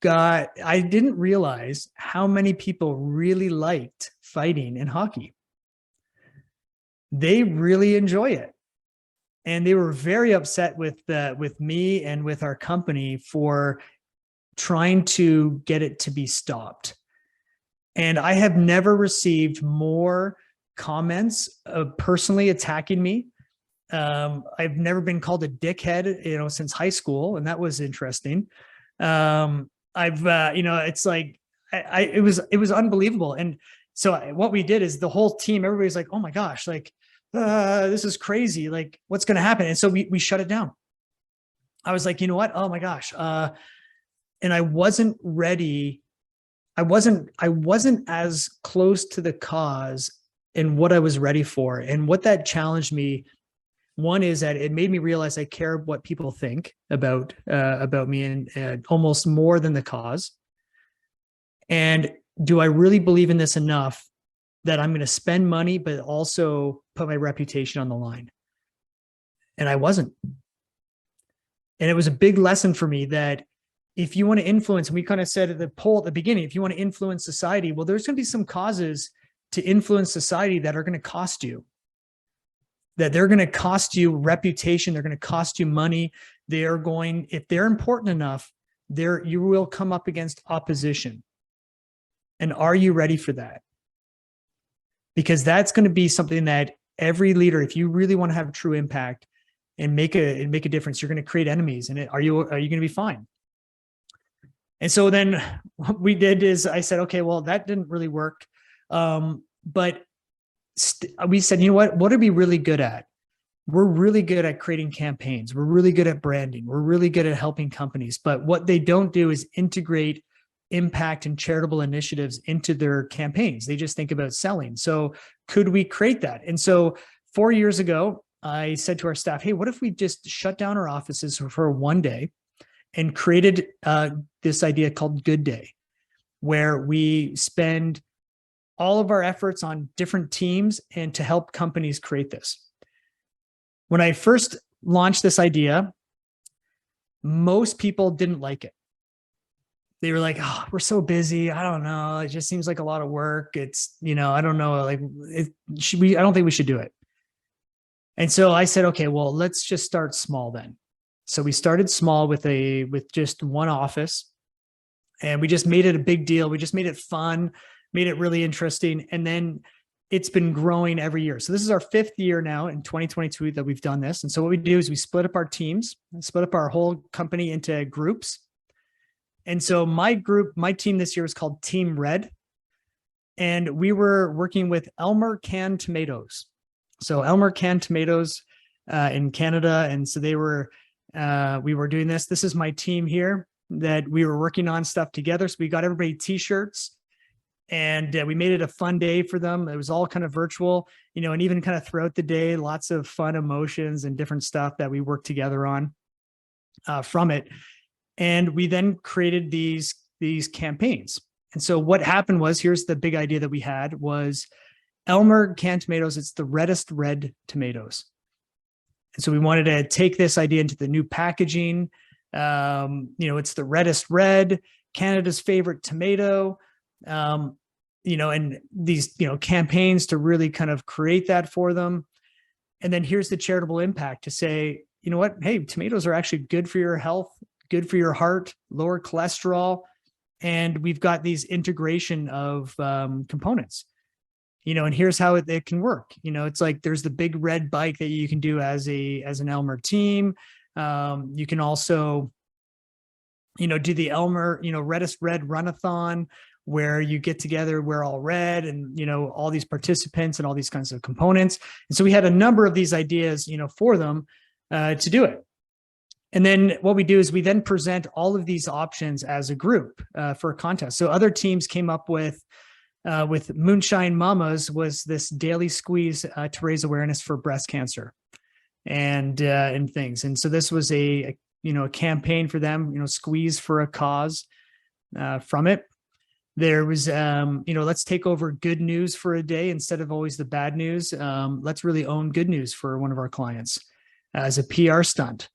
I didn't realize how many people really liked fighting in hockey. They really enjoy it. And they were very upset with me and with our company for trying to get it to be stopped. And I have never received more comments personally attacking me. I've never been called a dickhead, since high school, and that was interesting. It's like it was unbelievable. And so what we did is the whole team, everybody's like, oh my gosh, like this is crazy. Like what's going to happen? And so we shut it down. I was like, you know what? Oh my gosh. And I wasn't ready. I wasn't as close to the cause and what I was ready for. And what that challenged me, one is that it made me realize I care what people think about me, and almost more than the cause. And do I really believe in this enough that I'm going to spend money, but also put my reputation on the line? And I wasn't. And it was a big lesson for me that if you want to influence, and we kind of said at the poll at the beginning, if you want to influence society, well, there's going to be some causes to influence society that are going to cost you. That they're going to cost you reputation. They're going to cost you money. If they're important enough, you will come up against opposition. And are you ready for that? Because that's going to be something that every leader, if you really want to have a true impact and make a difference, you're going to create enemies. And are you going to be fine? And so then what we did is I said, okay, well, that didn't really work. But we said, you know what are we really good at? We're really good at creating campaigns. We're really good at branding. We're really good at helping companies. But what they don't do is integrate impact and charitable initiatives into their campaigns. They just think about selling. So could we create that? And so 4 years ago, I said to our staff, hey, what if we just shut down our offices for one day and created this idea called Good Day, where we spend all of our efforts on different teams and to help companies create this. When I first launched this idea, most people didn't like it. They were like, oh, we're so busy. I don't know. It just seems like a lot of work. It's, I don't know. Like, I don't think we should do it. And so I said, okay, well, let's just start small then. So we started small with just one office, and we just made it a big deal. We just made it fun, made it really interesting. And then it's been growing every year. So this is our 5th year now in 2022 that we've done this. And so what we do is we split up our teams, split up our whole company into groups. And so my team this year is called Team Red. And we were working with Elmer canned tomatoes. So Elmer canned tomatoes in Canada. And so we were doing this. This is my team here that we were working on stuff together. So we got everybody t-shirts, and we made it a fun day for them. It was all kind of virtual, and even kind of throughout the day, lots of fun emotions and different stuff that we worked together on from it. And we then created these campaigns. And so what happened was, here's the big idea that we had was Elmer canned tomatoes. It's the reddest red tomatoes. And so we wanted to take this idea into the new packaging. It's the reddest red, Canada's favorite tomato, and these, campaigns to really kind of create that for them. And then here's the charitable impact to say, you know what, hey, tomatoes are actually good for your health, good for your heart, lower cholesterol. And we've got these integration of components. And here's how it can work. It's like there's the big red bike that you can do as an Elmer team. You can also, do the Elmer, reddest red runathon, where you get together, we're all red, and, all these participants and all these kinds of components. And so we had a number of these ideas, for them to do it. And then what we do is we then present all of these options as a group for a contest. So other teams came up with Moonshine Mamas was this daily squeeze to raise awareness for breast cancer and things. And so this was a campaign for them, squeeze for a cause from it. There was, let's take over good news for a day instead of always the bad news. Let's really own good news for one of our clients as a PR stunt.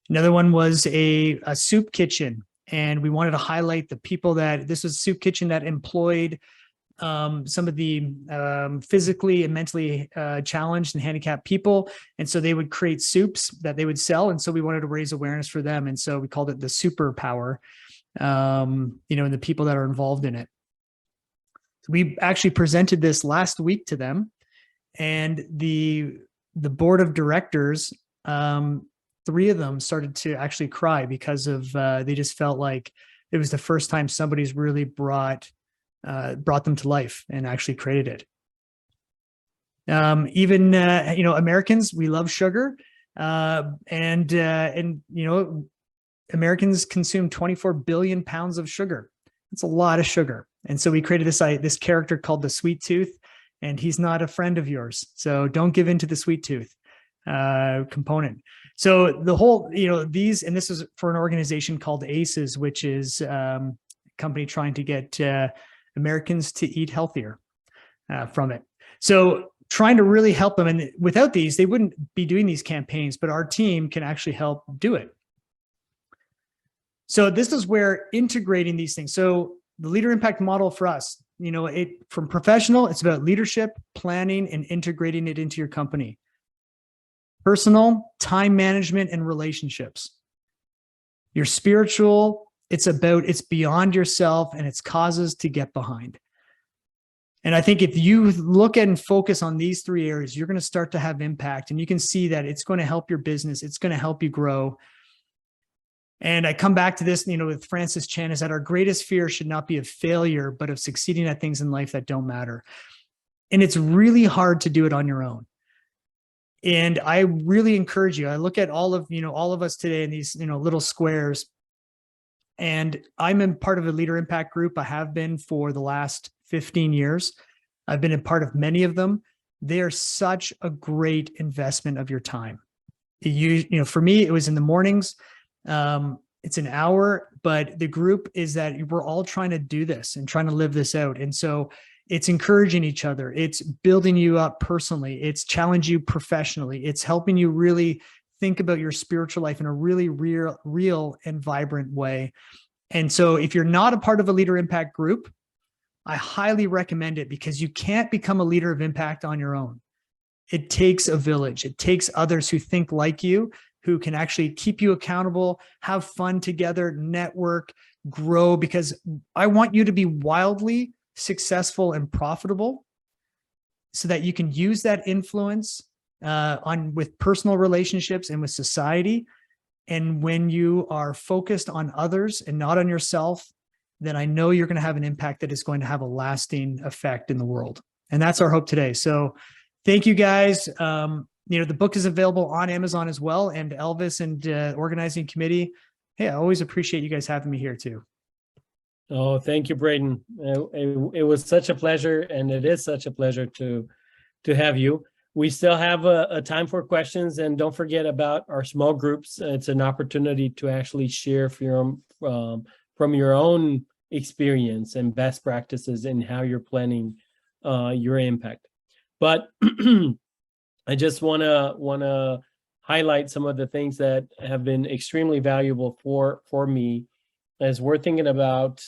Another one was a soup kitchen. And we wanted to highlight the people this was a soup kitchen that employed some of the physically and mentally challenged and handicapped people. And so they would create soups that they would sell. And so we wanted to raise awareness for them. And so we called it the superpower, and the people that are involved in it. We actually presented this last week to them, and the board of directors, 3 of them started to actually cry because of they just felt like it was the first time somebody's really brought them to life and actually created it. Even Americans, we love sugar, and Americans consume 24 billion pounds of sugar. It's a lot of sugar. And so we created this character called the Sweet Tooth, and he's not a friend of yours. So don't give in to the sweet tooth component. So the whole, these, and this is for an organization called ACEs, which is a company trying to get Americans to eat healthier from it. So trying to really help them. And without these, they wouldn't be doing these campaigns, but our team can actually help do it. So this is where integrating these things. So the leader impact model for us, from professional, it's about leadership, planning, and integrating it into your company. Personal, time management, and relationships. Your spiritual, it's beyond yourself and it's causes to get behind. And I think if you look at and focus on these 3 areas, you're going to start to have impact, and you can see that it's going to help your business. It's going to help you grow. And I come back to this, with Francis Chan, is that our greatest fear should not be of failure, but of succeeding at things in life that don't matter. And it's really hard to do it on your own. And I really encourage you. I look at all of us today in these, little squares, and I'm in part of a leader impact group. I have been for the last 15 years. I've been a part of many of them. They are such a great investment of your time. For me, it was in the mornings. It's an hour, but the group is that we're all trying to do this and trying to live this out. And so it's encouraging each other. It's building you up personally. It's challenging you professionally. It's helping you really think about your spiritual life in a really real and vibrant way. And so if you're not a part of a leader impact group, I highly recommend it, because you can't become a leader of impact on your own. It takes a village. It takes others who think like you, who can actually keep you accountable, have fun together, network, grow, because I want you to be wildly successful and profitable so that you can use that influence with personal relationships and with society. And when you are focused on others and not on yourself, then I know you're going to have an impact that is going to have a lasting effect in the world. And that's our hope today. So thank you, guys. The book is available on Amazon as well. And Elvis and organizing committee, hey, I always appreciate you guys having me here too. Oh, thank you, Braden. It was such a pleasure, and it is such a pleasure to have you. We still have a time for questions, and don't forget about our small groups. It's an opportunity to actually share from your own experience and best practices in how you're planning your impact. But I just want to highlight some of the things that have been extremely valuable for me as we're thinking about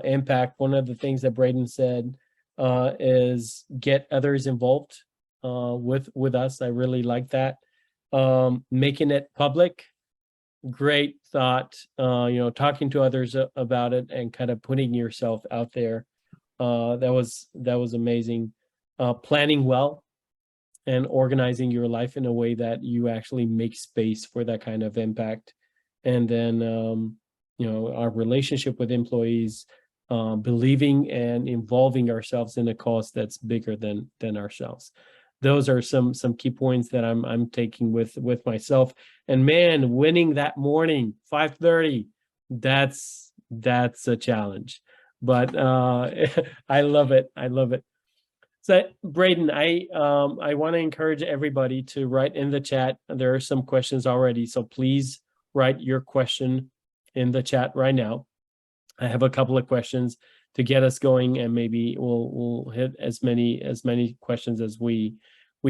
impact. One of the things that Braden said is get others involved with us. I really like that. Making it public, great thought. Talking to others about it and kind of putting yourself out there. That was amazing. Planning well and organizing your life in a way that you actually make space for that kind of impact. And then our relationship with employees, believing and involving ourselves in a cause that's bigger than ourselves. those are some key points that I'm taking with myself. And man, winning that morning 5:30, that's a challenge, but I love it. I love it. So Braden, I want to encourage everybody to write in the chat. There are some questions already, so please write your question in the chat right now. I have a couple of questions to get us going, and maybe we'll hit as many questions as we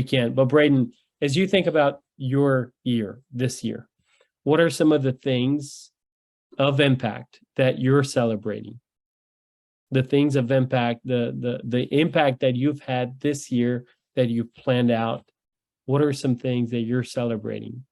can. But Braden, as you think about your year, this year, what are some of the things of impact that you're celebrating? The things of impact, the impact that you've had this year that you've planned out. What are some things that you're celebrating?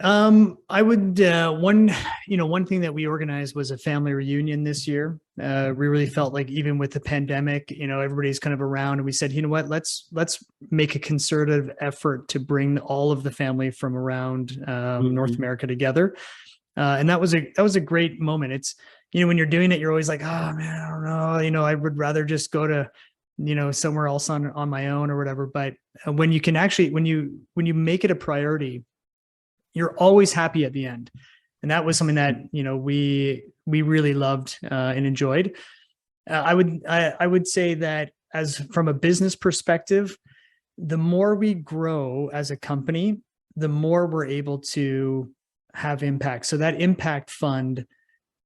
I would one thing that we organized was a family reunion this year. We really felt like even with the pandemic, everybody's kind of around, and we said, you know what, let's make a concerted effort to bring all of the family from around North America together. And that was a great moment. It's, when you're doing it, you're always like, oh man, I don't know, I would rather just go to, somewhere else on my own or whatever. But when you can actually, when you make it a priority, you're always happy at the end. And that was something that, we really loved and enjoyed. I would say that as from a business perspective, the more we grow as a company, the more we're able to have impact. So that impact fund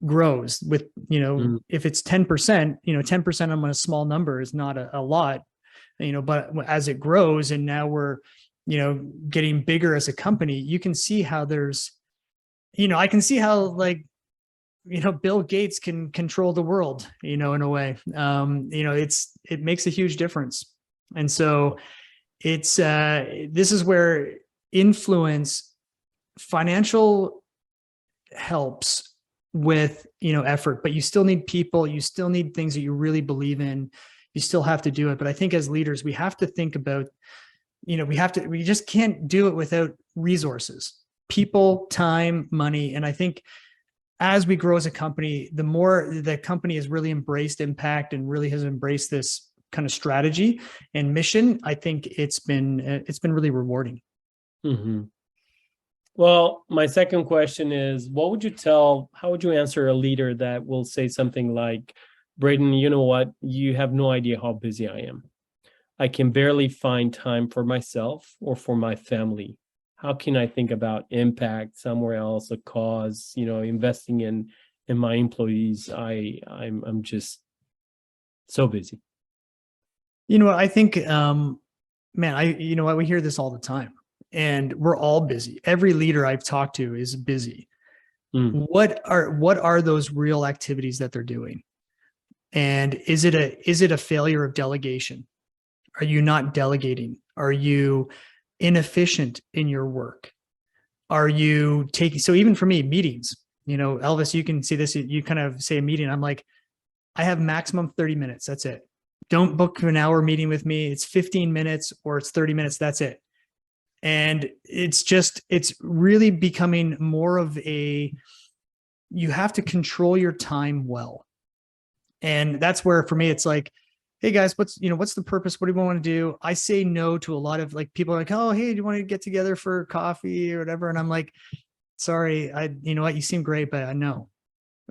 grows with, if it's 10%, 10% on a small number is not a lot, but as it grows and now we're, getting bigger as a company, you can see how there's, I can see how like, Bill Gates can control the world, in a way. It makes a huge difference. And so it's, this is where influence, financial helps with, effort, but you still need people, you still need things that you really believe in. You still have to do it. But I think as leaders, we have to think about, we just can't do it without resources, people, time, money. And I think as we grow as a company, the more the company has really embraced impact and really has embraced this kind of strategy and mission, I think it's been really rewarding. Mm-hmm. Well, my second question is, how would you answer a leader that will say something like, Braden, you know what? You have no idea how busy I am. I can barely find time for myself or for my family. How can I think about impact somewhere else, a cause, investing in my employees? I'm just so busy. I think, man, we hear this all the time, and we're all busy. Every leader I've talked to is busy. What are those real activities that they're doing? And is it a failure of delegation? Are you not delegating? Are you inefficient in your work? Are you taking, so even for me, meetings, Elvis, you can see this, you kind of say a meeting. I'm like, I have maximum 30 minutes. That's it. Don't book an hour meeting with me. It's 15 minutes or it's 30 minutes. That's it. And it's really becoming more of you have to control your time well. And that's where, for me, it's like, hey guys, what's the purpose? What do you want to do? I say no to a lot of like people are like, oh, hey, do you want to get together for coffee or whatever? And I'm like, sorry, you seem great, but I know,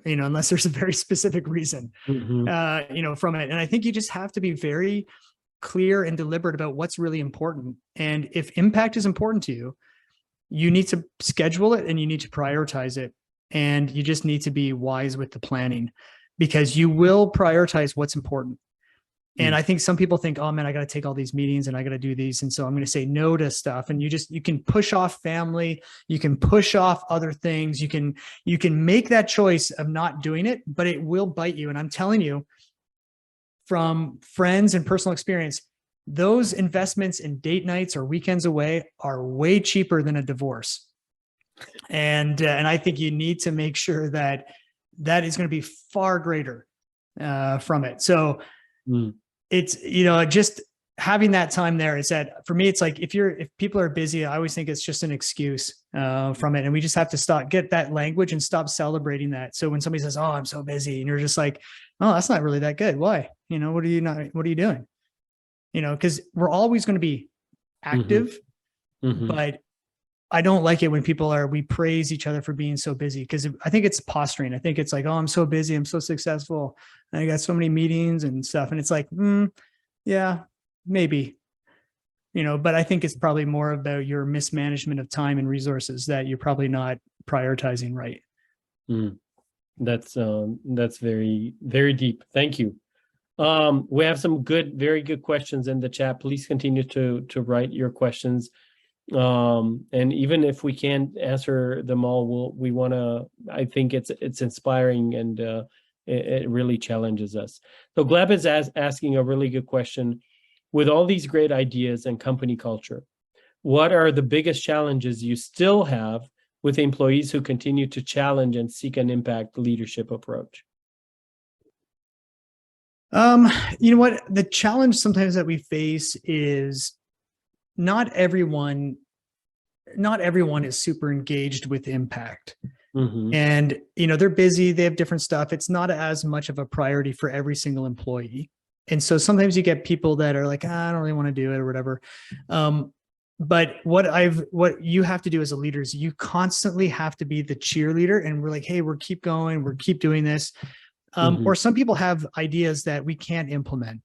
unless there's a very specific reason, from it. And I think you just have to be very clear and deliberate about what's really important. And if impact is important to you, you need to schedule it and you need to prioritize it. And you just need to be wise with the planning, because you will prioritize what's important. And I think some people think, oh man, I got to take all these meetings and I got to do these. And so I'm going to say no to stuff. And you can push off family. You can push off other things. You can make that choice of not doing it, but it will bite you. And I'm telling you from friends and personal experience, those investments in date nights or weekends away are way cheaper than a divorce. And I think you need to make sure that is going to be far greater from it. So it's, just having that time there is that, for me, it's like, if people are busy, I always think it's just an excuse from it. And we just have to get that language and stop celebrating that. So when somebody says, oh, I'm so busy, and you're just like, oh, that's not really that good. Why? What are you doing? because we're always going to be active, but I don't like it when we praise each other for being so busy, because I think it's posturing. I think it's like, oh, I'm so busy, I'm so successful, and I got so many meetings and stuff. And it's like, yeah, maybe, but I think it's probably more about your mismanagement of time and resources that you're probably not prioritizing right. That's very, very deep. Thank you. We have some very good questions in the chat. Please continue to write your questions. And even if we can't answer them all, we want to, I think it's inspiring, and it really challenges us. So Gleb is asking a really good question. With all these great ideas and company culture, what are the biggest challenges you still have with employees who continue to challenge and seek an impact leadership approach? You know what? The challenge sometimes that we face is not everyone is super engaged with impact. And, they're busy, they have different stuff. It's not as much of a priority for every single employee. And so sometimes you get people that are like, I don't really want to do it or whatever. But what you have to do as a leader is you constantly have to be the cheerleader, and we're like, hey, keep going, keep doing this. Or some people have ideas that we can't implement.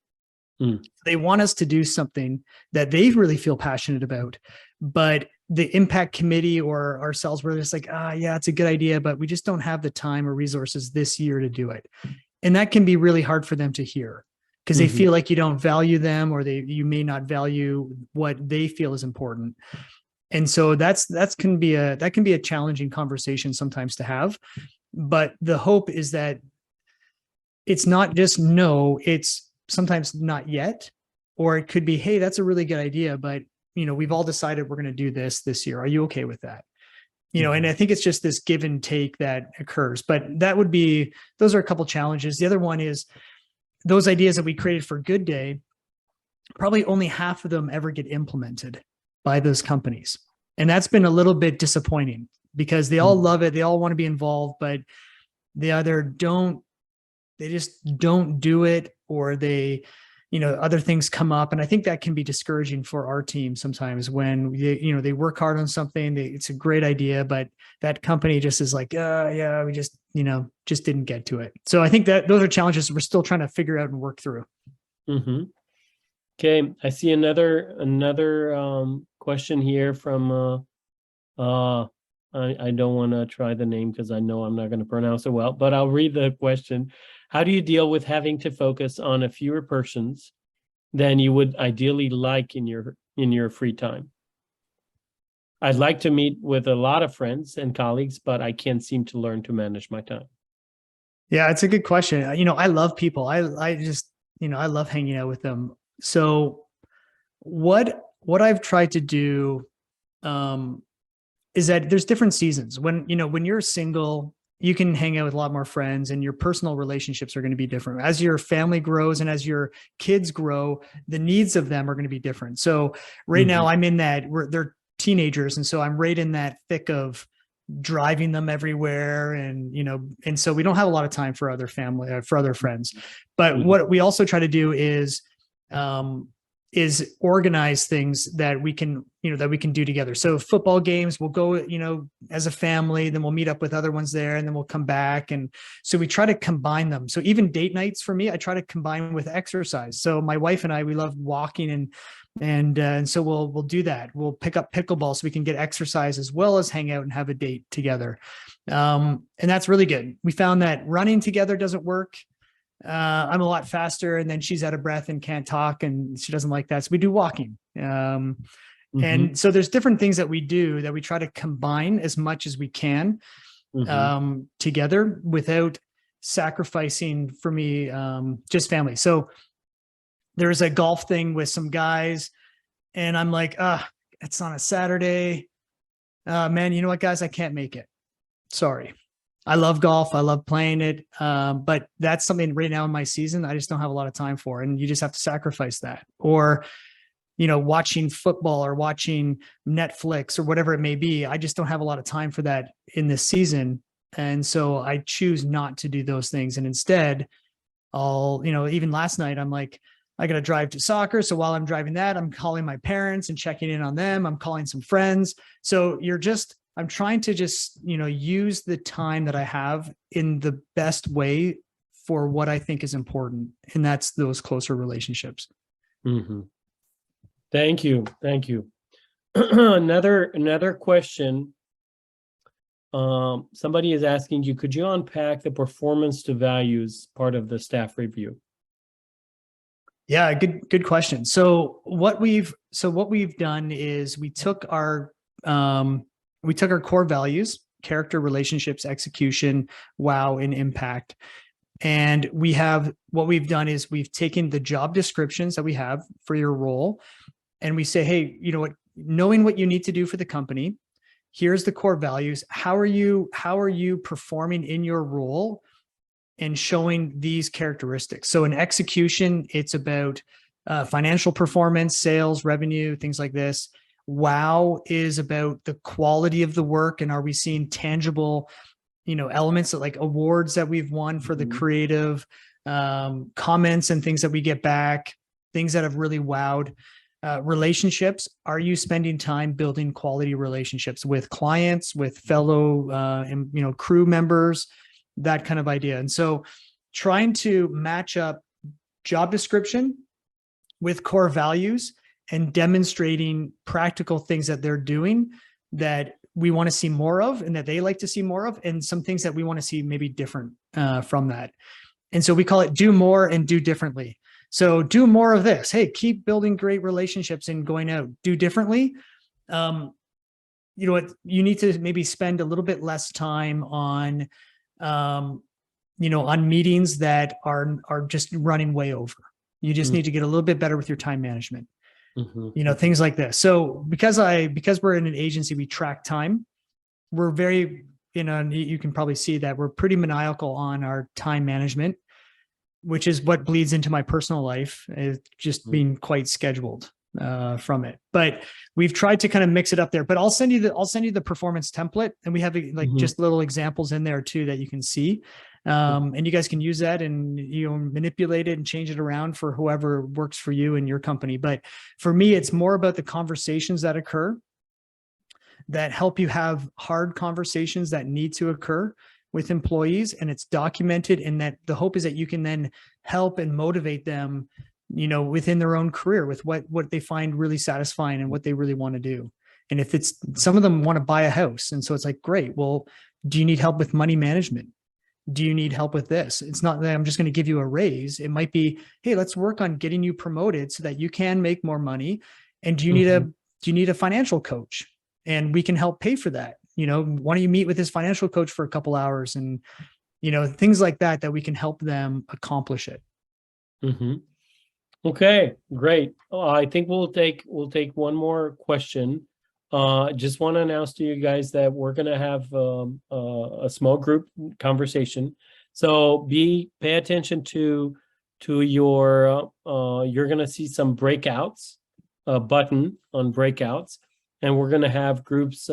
They want us to do something that they really feel passionate about, but the impact committee or ourselves, we're just like, yeah, it's a good idea, but we just don't have the time or resources this year to do it. And that can be really hard for them to hear, because they feel like you don't value them, or you may not value what they feel is important. And so that can be a challenging conversation sometimes to have. But the hope is that it's not just no, it's sometimes not yet, or it could be, hey, that's a really good idea, but we've all decided we're going to do this year. Are you okay with that? And I think it's just this give and take that occurs. But those are a couple challenges. The other one is those ideas that we created for Good Day, probably only half of them ever get implemented by those companies. And that's been a little bit disappointing, because they all love it. They all want to be involved, but they just don't do it, or other things come up. And I think that can be discouraging for our team sometimes when they work hard on something. It's a great idea, but that company just is like, yeah, we just didn't get to it. So I think that those are challenges we're still trying to figure out and work through. Okay. I see another question here from, I don't want to try the name because I know I'm not going to pronounce it well, but I'll read the question. How do you deal with having to focus on a fewer persons than you would ideally like in your free time? I'd like to meet with a lot of friends and colleagues, but I can't seem to learn to manage my time. Yeah, it's a good question. I love people. I just, I love hanging out with them. So what I've tried to do is that there's different seasons. When you're single, you can hang out with a lot more friends, and your personal relationships are going to be different. As your family grows and as your kids grow, the needs of them are going to be different. So right now I'm in that they're teenagers. And so I'm right in that thick of driving them everywhere. And, and so we don't have a lot of time for other family, for other friends. But what we also try to do is organize things that we can do together. So football games, we'll go, as a family, then we'll meet up with other ones there, and then we'll come back. And so we try to combine them. So even date nights for me, I try to combine with exercise. So my wife and I, we love walking, and so we'll do that. We'll pick up pickleball so we can get exercise as well as hang out and have a date together. And that's really good. We found that running together doesn't work. I'm a lot faster, and then she's out of breath and can't talk, and she doesn't like that. So we do walking. And so there's different things that we do that we try to combine as much as we can together without sacrificing, for me, just family. So there's a golf thing with some guys, and I'm like, it's on a Saturday. Man, you know what, guys, I can't make it. Sorry. I love golf. I love playing it. But that's something right now in my season I just don't have a lot of time for. And you just have to sacrifice that. Or, watching football or watching Netflix or whatever it may be. I just don't have a lot of time for that in this season. And so I choose not to do those things. And instead, even last night, I'm like, I got to drive to soccer. So while I'm driving that, I'm calling my parents and checking in on them. I'm calling some friends. So I'm trying to just, use the time that I have in the best way for what I think is important. And that's those closer relationships. Mm-hmm. Thank you. Thank you. Another question. Somebody is asking you, could you unpack the performance to values part of the staff review? Yeah, good question. So what we've done is we took our core values: character, relationships, execution, wow, and impact. And what we've done is we've taken the job descriptions that we have for your role, and we say, hey, you know what, knowing what you need to do for the company, here's the core values. How are you performing in your role and showing these characteristics? So in execution, it's about financial performance, sales, revenue, things like this. Wow is about the quality of the work, and are we seeing tangible, elements like awards that we've won for the creative, comments and things that we get back, things that have really wowed. Relationships, are you spending time building quality relationships with clients, with fellow and crew members, that kind of idea. And so trying to match up job description with core values and demonstrating practical things that they're doing that we want to see more of and that they like to see more of, and some things that we want to see maybe different from that. And so we call it do more and do differently. So do more of this. Hey, keep building great relationships and going out. Do differently. You know what? You need to maybe spend a little bit less time on, on meetings that are just running way over. You just need to get a little bit better with your time management. Things like this. So because we're in an agency, we track time. We're very, you can probably see that we're pretty maniacal on our time management, which is what bleeds into my personal life, is just being quite scheduled from it. But we've tried to kind of mix it up there. But I'll send you the performance template, and we have just little examples in there too that you can see. And you guys can use that and manipulate it and change it around for whoever works for you and your company. But for me, it's more about the conversations that occur that help you have hard conversations that need to occur with employees, and it's documented, and that the hope is that you can then help and motivate them, within their own career with what they find really satisfying and what they really want to do. And if it's, some of them want to buy a house, and so it's like, great, well, do you need help with money management? Do you need help with this? It's not that I'm just going to give you a raise. It might be, hey, let's work on getting you promoted so that you can make more money. And do you need a financial coach? And we can help pay for that. Why don't you meet with this financial coach for a couple hours, and, things like that we can help them accomplish it. Okay, great. I think we'll take one more question. Just want to announce to you guys that we're going to have a small group conversation. So pay attention to your, you're going to see some breakouts, a button on breakouts, and we're going to have groups,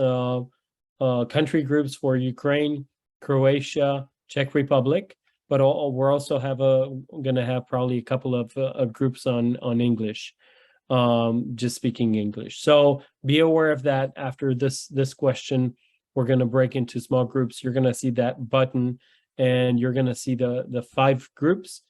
country groups for Ukraine, Croatia, Czech Republic, but we're also going to have probably a couple of groups on English, just speaking English. So be aware of that. After this question, we're going to break into small groups. You're going to see that button, and you're going to see the 5 groups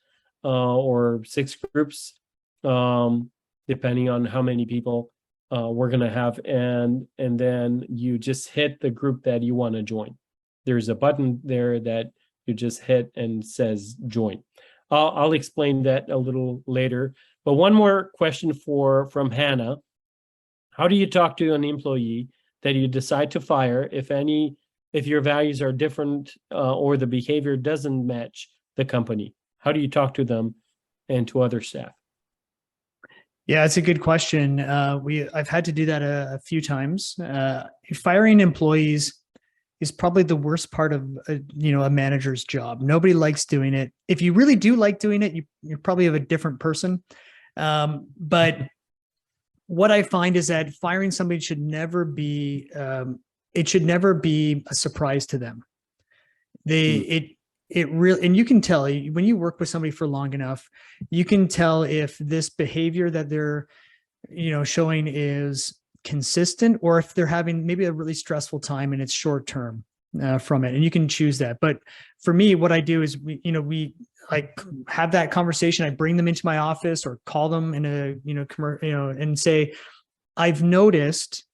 or 6 groups, depending on how many people we're going to have, and then you just hit the group that you want to join. There's a button there that you just hit and says join. I'll explain that a little later. But one more question from Hannah. How do you talk to an employee that you decide to fire if your values are different or the behavior doesn't match the company? How do you talk to them and to other staff? Yeah, it's a good question. I've had to do that a few times. Firing employees is probably the worst part of a manager's job. Nobody likes doing it. If you really do like doing it, you're probably of a different person. But what I find is that firing somebody should never be a surprise to them. it really, and you can tell when you work with somebody for long enough, you can tell if this behavior that they're, showing is consistent, or if they're having maybe a really stressful time and it's short term from it, and you can choose that. But for me, what I do is we like have that conversation. I bring them into my office or call them in a, and say, I've noticed,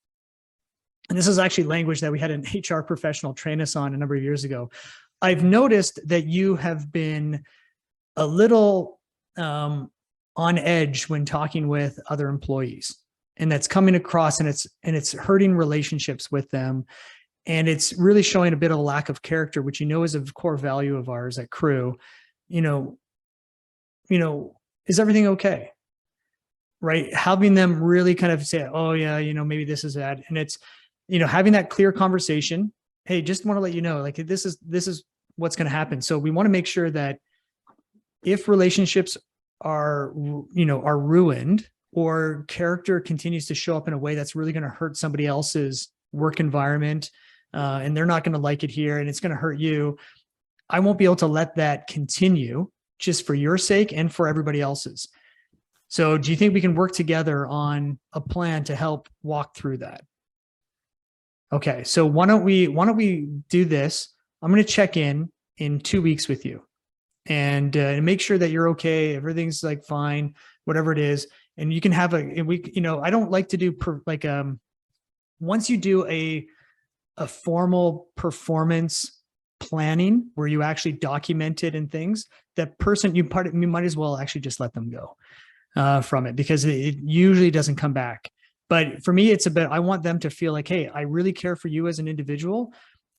and this is actually language that we had an HR professional train us on a number of years ago. I've noticed that you have been a little on edge when talking with other employees, and that's coming across, and it's hurting relationships with them. And it's really showing a bit of a lack of character, which is a core value of ours at Crew. Is everything okay? Right? Having them really kind of say, oh yeah, maybe this is that. And it's, having that clear conversation. Hey, just want to let you know, like, this is what's going to happen. So we want to make sure that if relationships are ruined, or character continues to show up in a way that's really going to hurt somebody else's work environment, and they're not going to like it here, and it's going to hurt you, I won't be able to let that continue, just for your sake and for everybody else's. So do you think we can work together on a plan to help walk through that? Okay, so why don't we do this? I'm going to check in 2 weeks with you, and make sure that you're okay, everything's like fine, whatever it is. And you can have I don't like to do once you do a formal performance planning where you actually document it and things, that person, you might as well actually just let them go from it, because it usually doesn't come back. But for me, it's I want them to feel like, hey, I really care for you as an individual.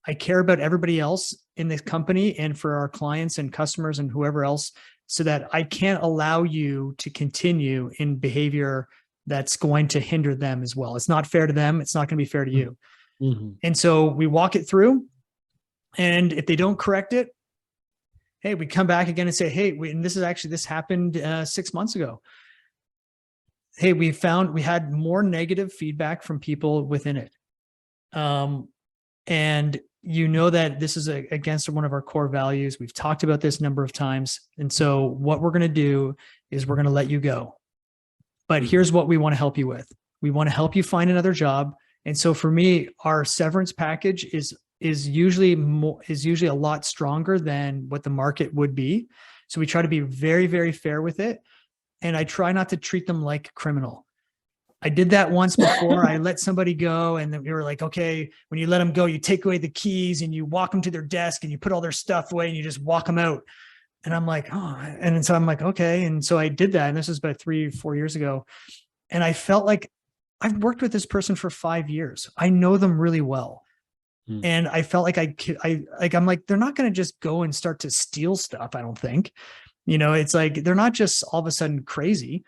I care about everybody else in this company and for our clients and customers and whoever else, so that I can't allow you to continue in behavior that's going to hinder them as well. It's not fair to them. It's not going to be fair to you. Mm-hmm. And so we walk it through, and if they don't correct it, hey, we come back again and say, hey, and this happened 6 months ago. Hey, we had more negative feedback from people within it. And that this is against one of our core values. We've talked about this a number of times. And so what we're going to do is we're going to let you go. But here's what we want to help you with. We want to help you find another job. And so for me, our severance package is usually a lot stronger than what the market would be. So we try to be very, very fair with it. And I try not to treat them like a criminal. I did that once before. I let somebody go, and then we were like, okay, when you let them go, you take away the keys and you walk them to their desk and you put all their stuff away and you just walk them out. And I'm like, oh, and so I'm like, okay. And so I did that. And this was about 3-4 years ago. And I felt like I've worked with this person for 5 years. I know them really well. And I felt like I'm like, they're not going to just go and start to steal stuff. I don't think, it's like, they're not just all of a sudden crazy.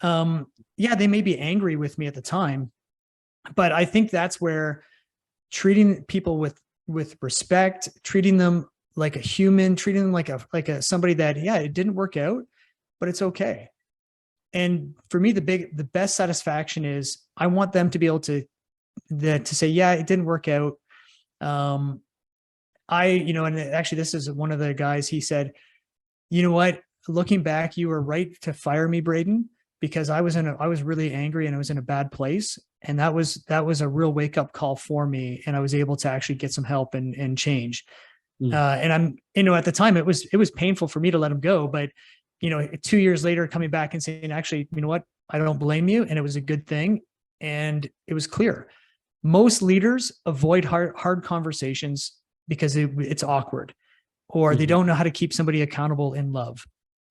Yeah, they may be angry with me at the time, but I think that's where treating people with respect, treating them like a human, treating them like a somebody that, yeah, it didn't work out, but it's okay. And for me, the best satisfaction is I want them to be able to say, yeah, it didn't work out. And actually this is one of the guys, he said, you know what, looking back, you were right to fire me, Braden, because I was really angry and I was in a bad place. And that was a real wake up call for me. And I was able to actually get some help and change. And I'm, at the time it was painful for me to let him go, but 2 years later, coming back and saying, actually, you know what, I don't blame you. And it was a good thing. And it was clear. Most leaders avoid hard conversations because it's awkward, or they don't know how to keep somebody accountable in love.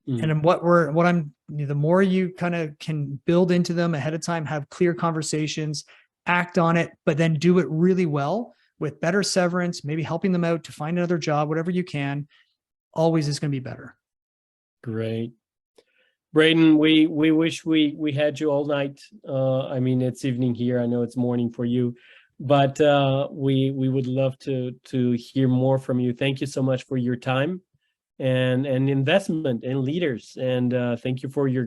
And the more you kind of can build into them ahead of time, have clear conversations, act on it, but then do it really well with better severance, maybe helping them out to find another job, whatever you can, always is going to be better. Great. Braden, we wish we had you all night. I mean, it's evening here. I know it's morning for you, but we would love to hear more from you. Thank you so much for your time and investment in leaders, and thank you for your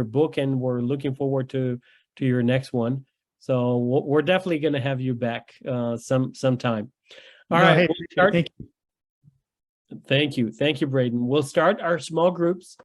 book, and we're looking forward to your next one. So we're definitely going to have you back sometime. All right, hey, thank you. Thank you. Thank you, Braden. We'll start our small groups